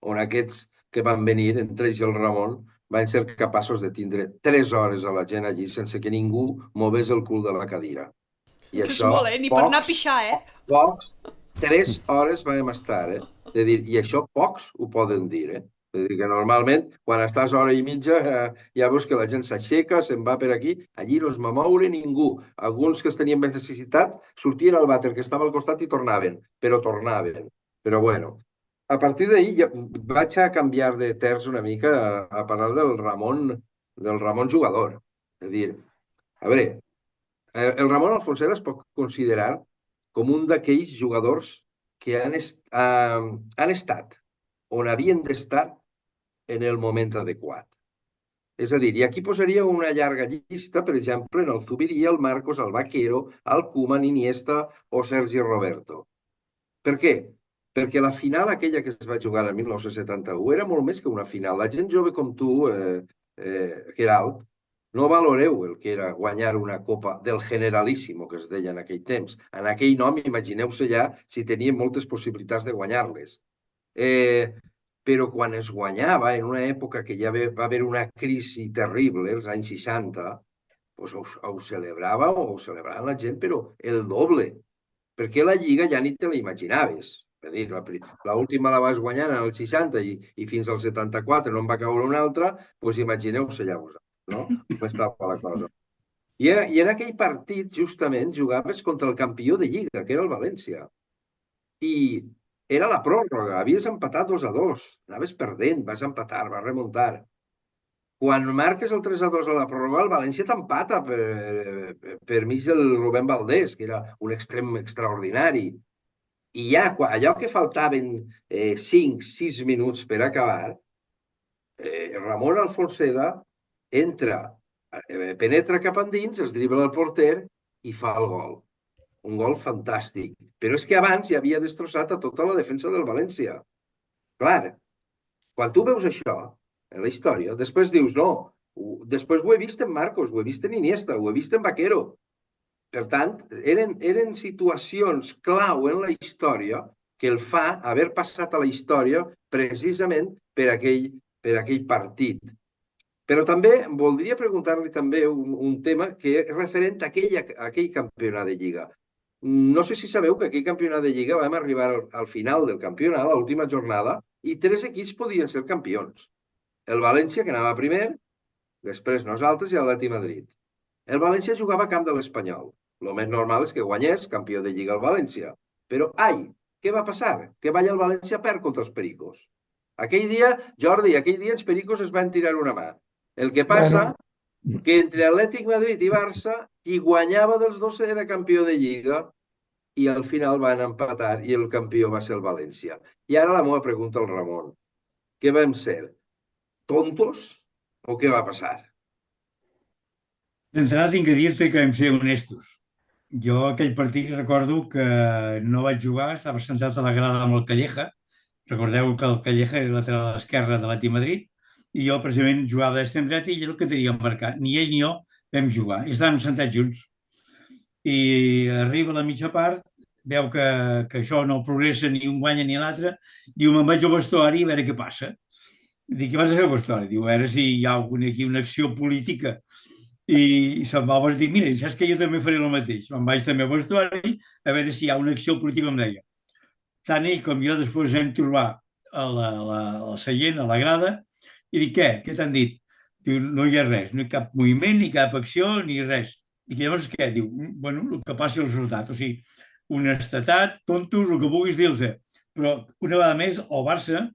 on aquests que van venir, entre ells el Ramon, van ser capaços de tindre 3 hores a la gent allí sense que ningú movés el cul de la cadira. I això, és molt, ni per anar a pixar, Pocs, 3 hores vam estar, I això pocs ho poden dir, És a dir, que normalment, quan estàs hora i mitja, ja veus que la gent s'aixeca, se'n va per aquí, allí no es va moure ningú. Alguns que es tenien més necessitat sortien al vàter que estava al costat i tornaven. Però bueno, a partir d'ahir vaig a canviar de terç una mica a parlar del Ramon jugador. És a dir, a veure, el Ramon Alfonseda es pot considerar com un d'aquells jugadors que han estat on havien d'estar en el moment adequat. És a dir, i aquí posaria una llarga llista, per exemple, en el Zubiria, el Marcos, el Vaquero, el Koeman, Iniesta o Sergi Roberto. Per què? Perquè la final aquella que es va jugar el 1971 era molt més que una final. La gent jove com tu, Geralt, no valoreu el que era guanyar una copa del Generalíssimo, que es deia en aquell temps. En aquell nom, imagineu-se ja si tenien moltes possibilitats de guanyar-les. Però quan es guanyava, en una època que ja va haver una crisi terrible, els anys 60, doncs ho celebraven la gent, però el doble. perquè la Lliga ja ni te la imaginaves. És a dir, l'última la vas guanyant en el 60 i fins al 74 no en va caure una altra, doncs imagineu-se llavors, no? Com estava la cosa. I en aquell partit, justament, jugaves contra el campió de Lliga, que era el València. I era la pròrroga, havies empatat 2-2, anaves perdent, vas empatar, vas remuntar. Quan marques el 3-2 a la pròrroga, el València t'empata per mig del Rubén Valdés, que era un extrem extraordinari. I ja, allò que faltaven 5-6 minuts per acabar, Ramon Alfonseda entra, penetra cap endins, es dribla el porter i fa el gol. Un gol fantàstic. Però és que abans ja havia destrossat a tota la defensa del València. Clar, quan tu veus això, en la història, després dius, no, després ho he vist en Marcos, ho he vist en Iniesta, ho he vist en Vaquero. Per tant, eren situacions clau en la història que el fa haver passat a la història precisament per aquell partit. Però també voldria preguntar-li també un tema que és referent a aquell campionat de Lliga. No sé si sabeu que aquell campionat de Lliga vam arribar al final del campionat, a l'última jornada, i 3 equips podien ser campions. El València, que anava primer, després nosaltres i l'Atlètic Madrid. El València jugava a camp de l'Espanyol. El més normal és que guanyés campió de Lliga el València. Però, què va passar? Que balla el València perd contra els Pericos. Aquell dia, Jordi, els Pericos es van tirar una mà. El que passa que entre Atlètic Madrid i Barça, qui guanyava dels dos era campió de Lliga i al final van empatar i el campió va ser el València. I ara la meva pregunta al Ramon. Què vam ser? Tontos o què va passar? D'entrada tinc que dir-te que vam ser honestos. Jo aquell partit recordo que no vaig jugar, estava sentat a la grada amb el Calleja. Recordeu que el Calleja és lateral esquerre de l'Atlètic Madrid i jo precisament jugava d'extrem dret i ell el que tenia a marcar. Ni ell ni jo vam jugar i estàvem sentats junts. I arriba la mitja part, veu que això no progressa ni un guanya ni l'altre, diu, me'n vaig al vestuari a veure què passa. Dic, què vas a fer al vestuari? Diu, a veure si hi ha aquí una acció política. I se'n va a dir, mira, saps que jo també faré el mateix. Me'n vaig també al vestuari a veure si hi ha una acció política, em deia. Tant ell com jo després vam trobar a la seient, a la grada, i dic, què? Què t'han dit? Diu, no hi ha res, no hi ha cap moviment, ni cap acció, ni res. Dic, llavors què? Diu, bueno, el que passi el resultat. O sigui, honestedat, tontos, el que puguis dir-los. Però, una vegada més, el Barça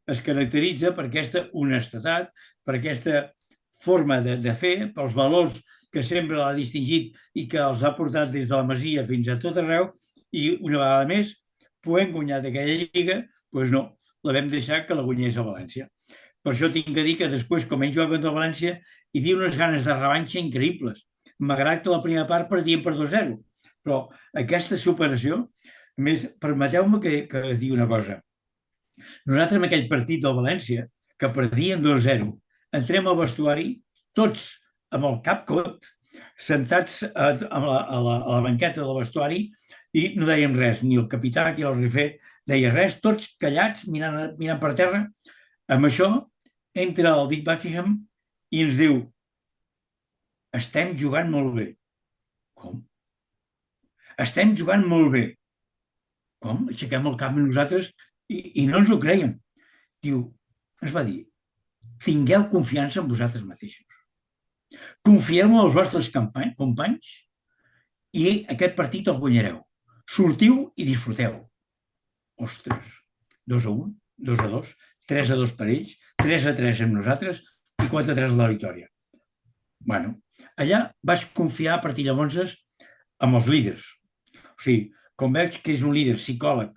es caracteritza per aquesta honestedat, per aquesta forma de fer, pels valors que sempre l'ha distingit i que els ha portat des de la Masia fins a tot arreu, i una vegada més, podent guanyar aquella lliga, doncs no, la vam deixar que la guanyés a València. Per això tinc que dir que després, com hem jugat contra el València, hi havia unes ganes de revanxa increïbles. Malgrat que la primera part perdíem per 2-0. Però aquesta superació, a més, permeteu-me que digui una cosa. Nosaltres en aquell partit del València, que perdíem 2-0, entrem al vestuari, tots amb el cap cot, sentats a la banqueta del vestuari i no dèiem res, ni el capità, que era el refer, deia res, tots callats, mirant per terra. Amb això entra el Big Buckingham i ens diu, estem jugant molt bé. Com? Estem jugant molt bé. Com? Aixequem el cap nosaltres i no ens ho creiem. Diu, ens va dir, tingueu confiança en vosaltres mateixos. Confieu en els vostres companys i aquest partit el guanyareu. Sortiu i disfruteu. Ostres, 2-1, 2-2, 3-2 per ells, 3-3 amb nosaltres i 4-3 la victòria. Bueno, allà vaig confiar a partir de llavors amb els líders. O sigui, com veig que és un líder psicòleg,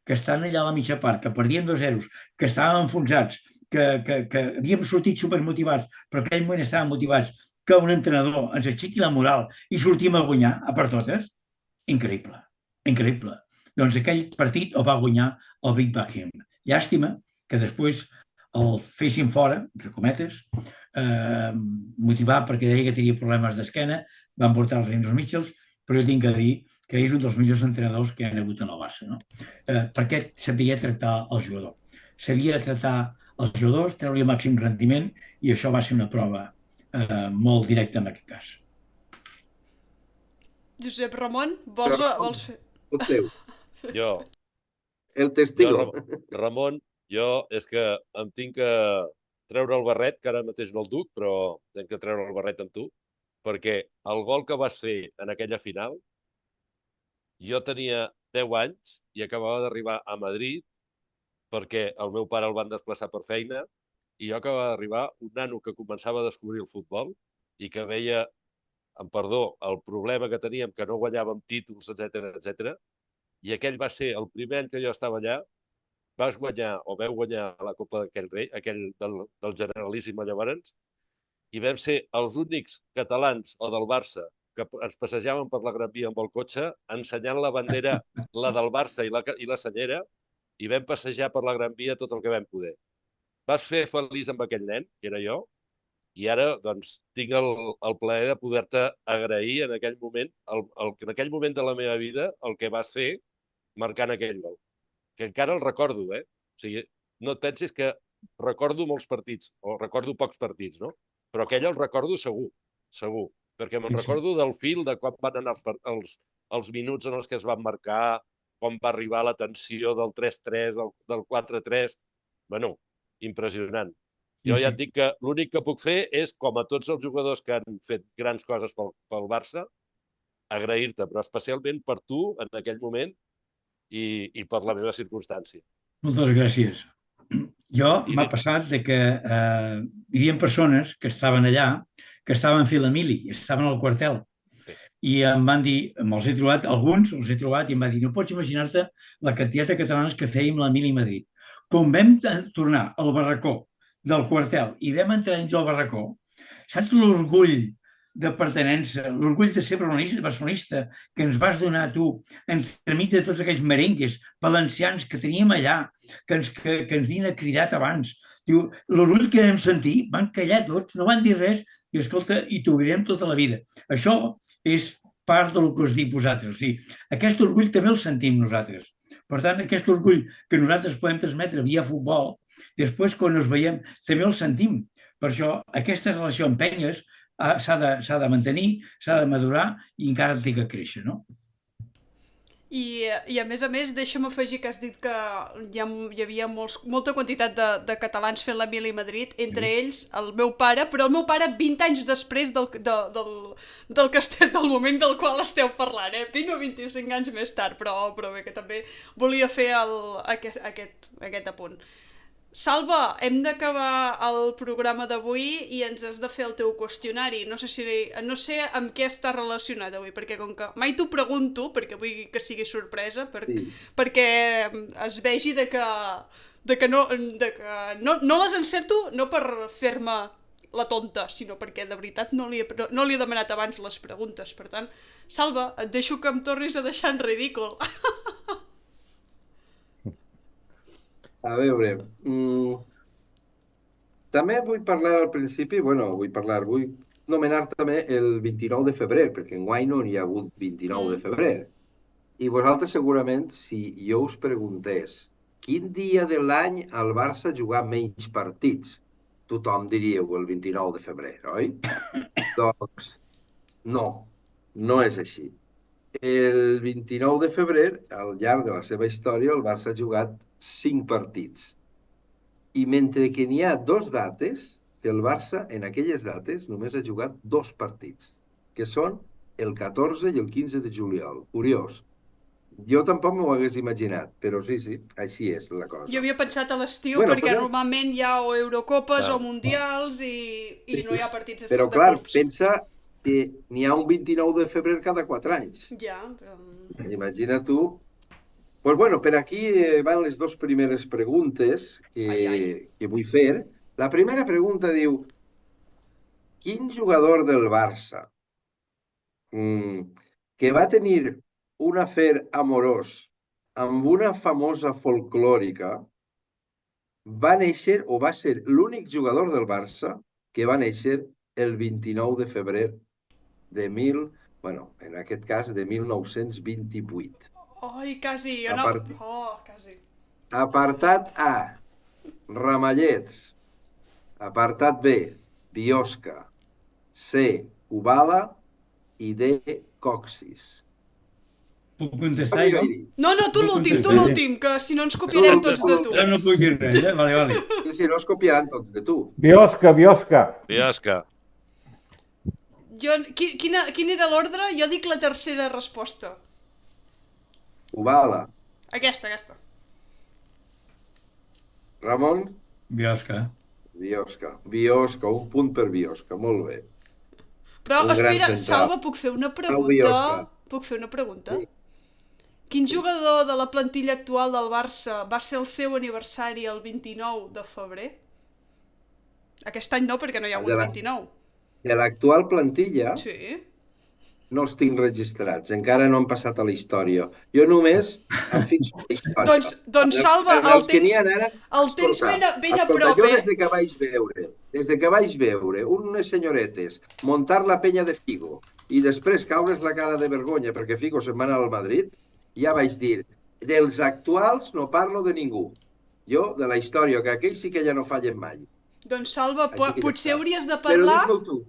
que estan allà a la mitja part, que perdien 2-0, que estàvem enfonsats, que havíem sortit supermotivats, però en aquell moment estàvem motivats, que un entrenador ens aixequi la moral i sortim a guanyar a per totes, increïble, increïble. Doncs aquell partit el va guanyar el Big Buckingham. Llàstima que després el fessin fora, entre cometes, motivat perquè deia que tenia problemes d'esquena, van portar els Reynolds Mitchells, però jo tinc que dir que és un dels millors entrenadors que hi ha hagut en el Barça, no? Perquè sabia tractar el jugador. Sabia tractar els jugadors, treure-li el màxim rendiment, i això va ser una prova molt directa en aquest cas. Josep Ramon, vols fer? Tot teu. Jo, El testigo. Ramon, és que em tinc que treure el barret, que ara mateix no el duc, però tinc que treure el barret amb tu, perquè el gol que vas fer en aquella final, jo tenia 10 anys i acabava d'arribar a Madrid perquè el meu pare el van desplaçar per feina i jo acabava d'arribar un nano que començava a descobrir el futbol i que veia, amb perdó, el problema que teníem, que no guanyàvem títols, etc. I aquell va ser el primer any que jo estava allà, vas guanyar o veu guanyar la Copa d'aquell rei, aquell del Generalíssim llavors, i vam ser els únics catalans o del Barça que ens passejàvem per la Gran Via amb el cotxe ensenyant la bandera, la del Barça i la senyera, i vam passejar per la Gran Via tot el que vam poder. Vas fer feliç amb aquell nen, que era jo, i ara doncs, tinc el plaer de poder-te agrair en aquell moment, en aquell moment de la meva vida, el que vas fer marcant aquell gol. Que encara el recordo, eh? O sigui, no et pensis que recordo molts partits, o recordo pocs partits, no? Però aquell el recordo segur, segur. Perquè me'n recordo del fil de quan van anar els minuts en els que es van marcar, quan va arribar la tensió del 3-3, del 4-3. Bueno, impressionant. Jo ja et dic que l'únic que puc fer és, com a tots els jugadors que han fet grans coses pel Barça, agrair-te, però especialment per tu en aquell moment i per la meva circumstància. Moltes gràcies. Jo m'ha passat de que hi havia persones que estaven allà, que estaven fent l'Emili, estaven al quartel. I em van dir, me'ls he trobat, alguns els he trobat, i em va dir, no pots imaginar-te la quantitat de catalans que fèiem l'Emili a Madrid. Com vam tornar al barracó del quartel i vam entrar dins el barracó, saps l'orgull de pertenença, l'orgull de ser barcelonista que ens vas donar a tu, entremig de tots aquells merengues valencians que teníem allà, que ens vien a cridat abans. Diu, l'orgull que vam sentir, van callar tots, no van dir res, i escolta, i t'ho direm tota la vida. Això és part del que us dic vosaltres. O sigui, aquest orgull també el sentim nosaltres. Per tant, aquest orgull que nosaltres podem transmetre via futbol, després quan ens veiem també el sentim. Per això aquesta relació amb penyes s'ha de mantenir, s'ha de madurar i encara té que créixer, no? I a més, deixa'm afegir que has dit que hi havia molta quantitat de catalans fent l'Emili a Madrid, entre ells el meu pare, però el meu pare 20 anys després del moment del qual esteu parlant, 20 o 25 anys més tard, però bé, que també volia fer aquest apunt. Salva, hem d'acabar el programa d'avui i ens has de fer el teu qüestionari. No sé amb què està relacionat avui, perquè com que mai t'ho pregunto, perquè vull que sigui sorpresa, perquè es vegi de que no les encerto, no per fer-me la tonta, sinó perquè de veritat no li he demanat abans les preguntes. Per tant, Salva, et deixo que em tornis a deixar en ridícul. A veure, també vull parlar al principi, vull nomenar també el 29 de febrer, perquè enguany no hi ha hagut 29 de febrer. I vosaltres segurament, si jo us preguntés quin dia de l'any el Barça jugar menys partits, tothom diríeu el 29 de febrer, oi? Doncs no és així. El 29 de febrer, al llarg de la seva història, el Barça ha jugat 5 partits. I mentre que n'hi ha 2 dates, el Barça en aquelles dates només ha jugat 2 partits, que són el 14 i el 15 de juliol. Curiós. Jo tampoc m'ho hagués imaginat, però sí, així és la cosa. Jo havia pensat a l'estiu perquè normalment hi ha o Eurocopes o Mundials i no hi ha partits de clubs. Però clar, pensa que n'hi ha un 29 de febrer cada 4 anys. Ja, però... Imagina tu. Pues bueno, per aquí van les 2 primeres preguntes que vull fer. La primera pregunta diu: quin jugador del Barça que va tenir un afer amorós amb una famosa folclòrica va néixer o va ser l'únic jugador del Barça que va néixer el 29 de febrer de en aquest cas de 1928. Ai, quasi. Quasi. Apartat A, Ramallets. Apartat B, Biosca. C, Ubala. I D, Coxis. Puc contestar jo? No, tu Puc l'últim, contestar? que si no ens copiarem tots de tu. Ara no puc dir res, Vale. Si no es copiaran tots de tu. Biosca. Biosca. Quin era l'ordre? Jo dic la tercera resposta. Ubala. Aquesta. Ramon? Biosca. Biosca, un punt per Biosca, molt bé. Però, Un gran espera, central. Salva, puc fer una pregunta? Sí. Quin jugador de la plantilla actual del Barça va ser el seu aniversari el 29 de febrer? Aquest any no, perquè no hi ha hagut 29. De l'actual plantilla Sí. no els tinc registrats, encara no han passat a la història. Jo només em fixo en la història. Doncs Salva, el tens ben a prop, jo des que vaig veure unes senyoretes muntar la penya de Figo i després caure's la cara de vergonya perquè Figo se'n va anar al Madrid, ja vaig dir, dels actuals no parlo de ningú. Jo, de la història, que aquells sí que ja no fallen mai. Doncs Salva, potser hauries de Però parlar... dis-me'l tu,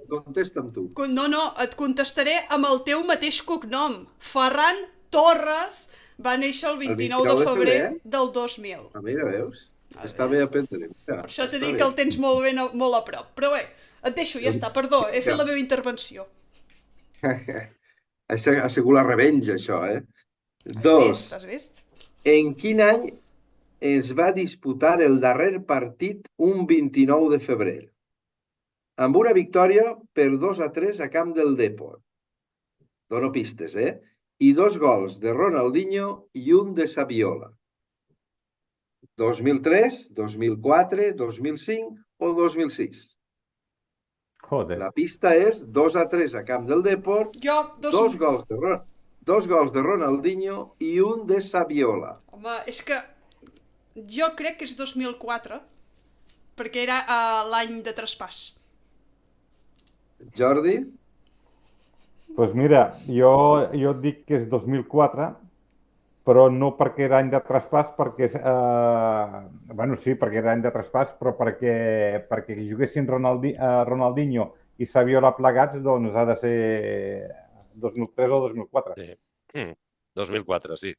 contesta'm tu. No, et contestaré amb el teu mateix cognom. Ferran Torres va néixer el 29 de febrer del 2000. A mira, veus? Està bé aprendre. Per això t'he dit que el tens molt a prop. Però bé, et deixo, ja està, perdó, he fet la meva intervenció. Ha sigut la revenja, això, eh? Has vist? En quin any es va disputar el darrer partit un 29 de febrer? Amb una victòria per 2-3 a camp del Depor. Dono pistes, eh? I 2 gols de Ronaldinho i un de Saviola. 2003, 2004, 2005 o 2006? Joder. La pista és 2-3 a camp del Depor, 2 gols de Ronaldinho i un de Saviola. Home, és que jo crec que és 2004, perquè era l'any de traspàs. Jordi? Doncs mira, jo et dic que és 2004, però no perquè era any de traspàs, perquè... Bueno, sí, perquè era any de traspàs, però perquè juguessin Ronaldinho i Saviola plegats, doncs ha de ser 2003 o 2004. Sí. 2004, sí.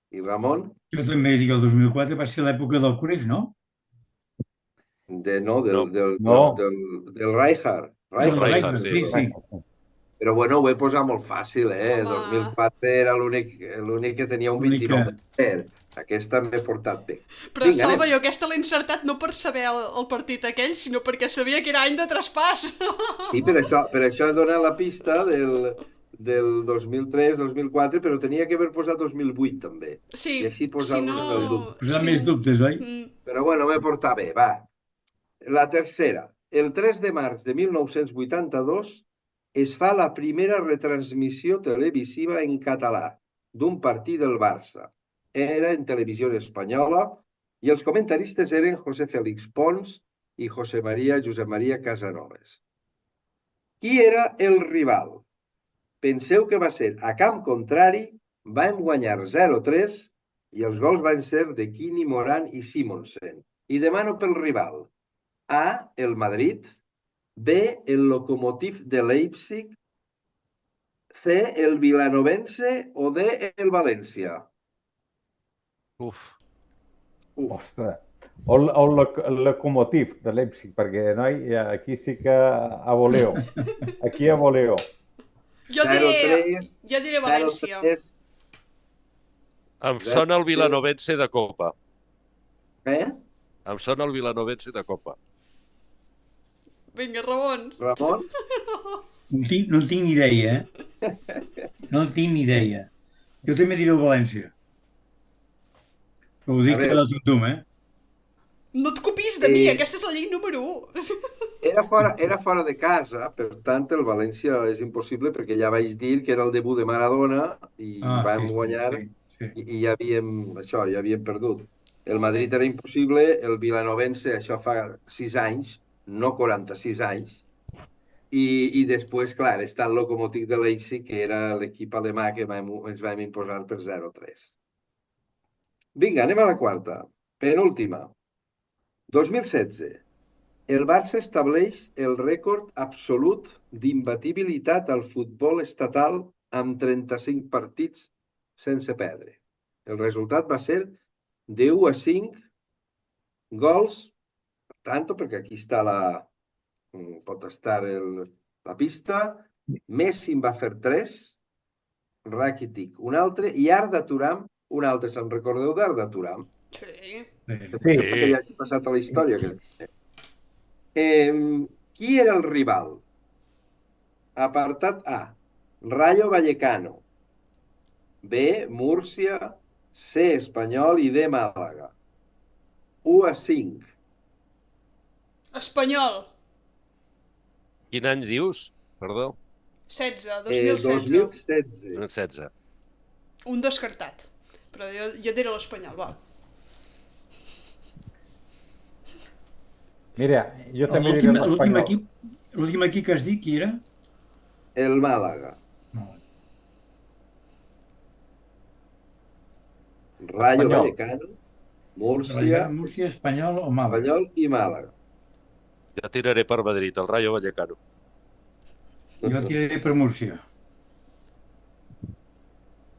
I Ramon? Jo també dic el 2004, va ser l'època del Cruyff, no? Del Rijkaard. Rijkaard, sí. Però bueno, ho he posat molt fàcil, eh? 2004 era l'únic que tenia un 29 de febrer. Aquesta m'he portat bé. Però Salva, jo aquesta l'he encertat no per saber el partit aquell, sinó perquè sabia que era any de traspàs. Sí, per això he donat la pista del 2003-2004, però tenia que haver posat 2008 també. Sí, i així posar el dubte. Posar més dubtes, oi? Però bueno, m'he portat bé, va. La tercera. El 3 de març de 1982 es fa la primera retransmissió televisiva en català d'un partit del Barça. Era en televisió espanyola i els comentaristes eren José Félix Pons i Josep Maria Casanovas. Qui era el rival? Penseu que va ser a camp contrari, vam guanyar 0-3 i els gols van ser de Quini, Morán i Simonsen. I demano pel rival. A, el Madrid, B, el Lokomotiv de Leipzig, C, el Vilanovense o D, el València. Ostres. O el Lokomotiv de Leipzig, perquè, noi, aquí sí que a voleo. Aquí a voleo. Jo diré València. Em sona el Vilanovense de Copa. Em sona el Vilanovense de Copa. Vinga, Ramon. Ramon? No tinc ni idea, eh? No tinc ni idea. Jo també diré el València. Però ho dic de tothom, eh? No et copiïs de mi, aquesta és la llei número 1. Era fora de casa, per tant el València és impossible perquè ja vaig dir que era el debut de Maradona i vam guanyar i ja havíem perdut. El Madrid era impossible, el Vilanovense, això fa 6 anys, no 46 anys, i després, clar, està el Lokomotiv de Leipzig, que era l'equip alemà que ens vam imposar per 0-3. Vinga, anem a la quarta, penúltima. 2016. El Barça estableix el rècord absolut d'imbatibilitat al futbol estatal amb 35 partits sense perdre. El resultat va ser de 1-5 gols, tanto, perquè aquí està pot estar la pista, Messi en va fer 3, Rakitic un altre, i Arda Turam un altre. Se'n recordeu d'Arda Turam? Sí. Sí. Que ja ha passat a la història. Qui era el rival? Apartat A, Rayo Vallecano. B, Múrcia. C, Espanyol. I D, Màlaga. 1-5. Espanyol. Quin any dius? Perdó. 16, 2016. 2016. 16. Un descartat. Però jo diré l'Espanyol, va. Mira, jo també diré l'Espanyol. L'últim equip que has dit, qui era? El Màlaga. No. Rayo Espanyol. Vallecano, Múrcia, Múrcia, Espanyol o Màlaga? Espanyol i Màlaga. Ja tiraré per Madrid, el Rayo Vallecano. Jo tiraré per Múrcia.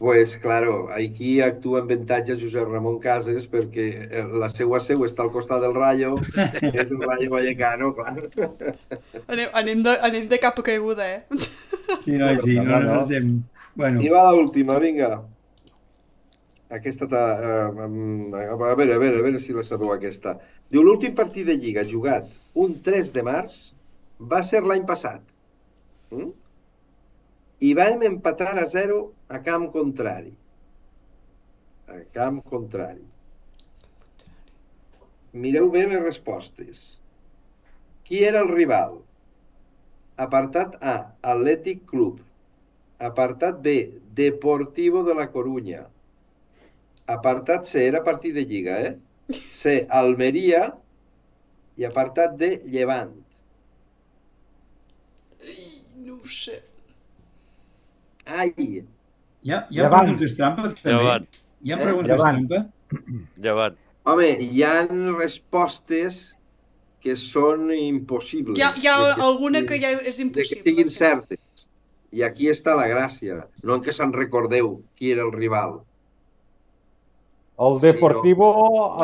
Pues, claro, aquí actua en avantatge Josep Ramon Cases perquè la seva seu està al costat del Rayo, és el Rayo Vallecano, clar. Anem de capa caiguda, eh? Sí, no, sí, no. Bueno, I va l'última, vinga. Aquesta, a veure si la sabeu aquesta. Diu, l'últim partit de Lliga jugat un 3 de març va ser l'any passat. I vam empatar a 0 a camp contrari. A camp contrari. Mireu bé les respostes. Qui era el rival? Apartat A, Atlètic Club. Apartat B, Deportivo de la Coruña. Apartat C, era partit de Lliga, C, Almeria. I apartat D, Llevant. No ho sé. Ai, hi ha preguntes trampes, també. Llevant. Hi ha preguntes Llevant. trampa? Llevant. home, hi ha respostes que són impossibles. Hi ha alguna que ja és de que impossible. siguin sí. certes. I aquí està la gràcia, no en què se'n recordeu qui era el rival. El Deportivo...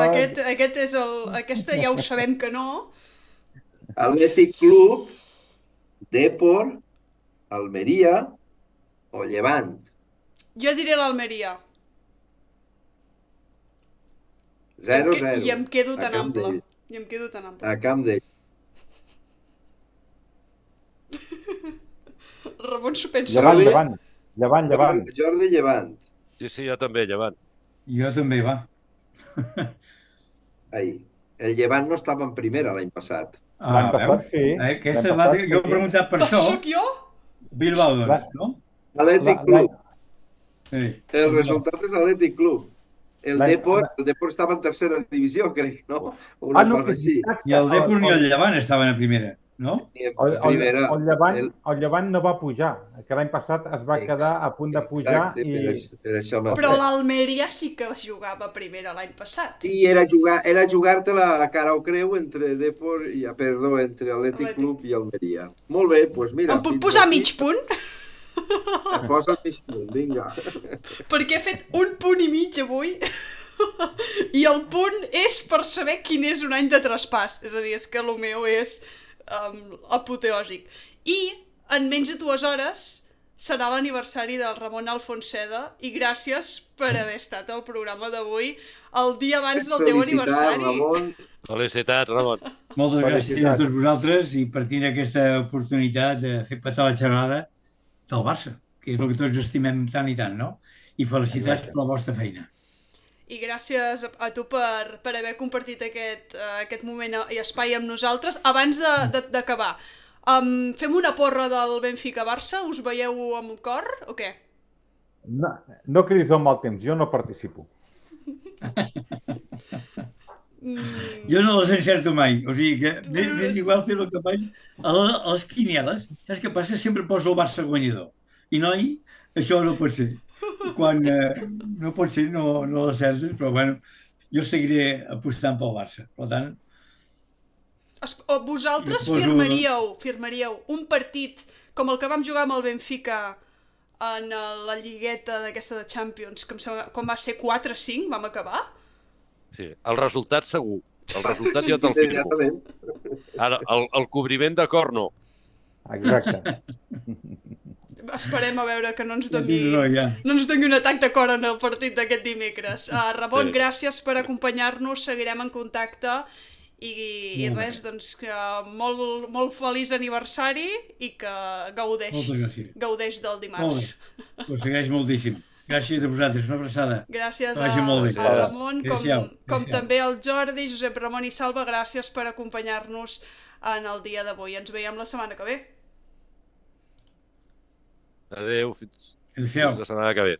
Aquesta ja ho sabem que no. Atlètic Club, Depor, Almeria o Llevant. Jo diré l'Almeria. 0-0. I em quedo a tan camp ample. d'ell. I em quedo tan ample. A camp d'ell. Ramon s'ho pensa. Llevant. Jordi Llevant. Sí, jo també, Llevant. Jo també, va. Ai, el Llevant no estava en primera l'any passat. L'any passat, sí. Aquesta és l'altra que jo he preguntat per això. Sóc jo? Bilbao, doncs, no? Atlètic Club. Sí. El resultat és Atlètic Club. El Depor estava en tercera divisió, crec, no? Una cosa així. I el Depor ni el Llevant estaven a primera, no? El Llevant no va pujar, que l'any passat es va quedar a punt de pujar. Per això Però l'Almeria sí que jugava primera l'any passat. Sí, era jugar-te la cara o creu entre Depor i, entre Atlètic Club i Almeria. Molt bé, doncs mira. Em puc posar mig punt? Posa mig punt, vinga. Perquè he fet un punt i mig avui. I el punt és per saber quin és un any de traspàs. És a dir, és que el meu és apoteòsic. I en menys de 2 hores serà l'aniversari del Ramon Alfonseda i gràcies per haver estat al programa d'avui el dia abans del teu aniversari. Ramon. Felicitats, Ramon. Moltes gràcies a tots vosaltres i per tenir aquesta oportunitat de fer passar la xerrada del Barça, que és el que tots estimem tant i tant, no? I felicitats per la vostra feina. I gràcies a tu per haver compartit aquest moment i espai amb nosaltres. Abans d'acabar, fem una porra del Benfica-Barça? Us veieu amb cor o què? No cridis el mal temps, jo no participo. Jo no les encerto mai, o sigui que m'és igual fer el que faig. A les quinieles, saps què passa? Sempre poso el Barça guanyador. I noi, això no pot ser. Quan no pot ser, no l'acertes, però bueno, jo seguiré apostant pel Barça. Per tant... Vosaltres firmaríeu un partit com el que vam jugar amb el Benfica en la lligueta d'aquesta de Champions, que em sembla, quan va ser 4-5 vam acabar. Sí, el resultat segur. El resultat jo te'l firmo. Immediatament. Ara, el cobriment de cor no. Exacte. Esperem a veure que no ens Ja doni, tindrà, ja. no ens doni un atac de cor en el partit d'aquest dimecres. Ramon, Sí. gràcies per acompanyar-nos, seguirem en contacte i Molt bé. res, doncs que molt, molt feliç aniversari i que gaudeix, Moltes gràcies. gaudeix del Molt dimarts. bé. Ho segueix moltíssim. Gràcies a vosaltres. Una abraçada. Gràcies Que vagi molt bé. a Ramon, com Adéu-siau. també al Jordi, Josep Ramon i Salva, gràcies per acompanyar-nos en el dia d'avui. Ens veiem la setmana que ve. Adéu, fins Adéu-siau. la setmana que ve.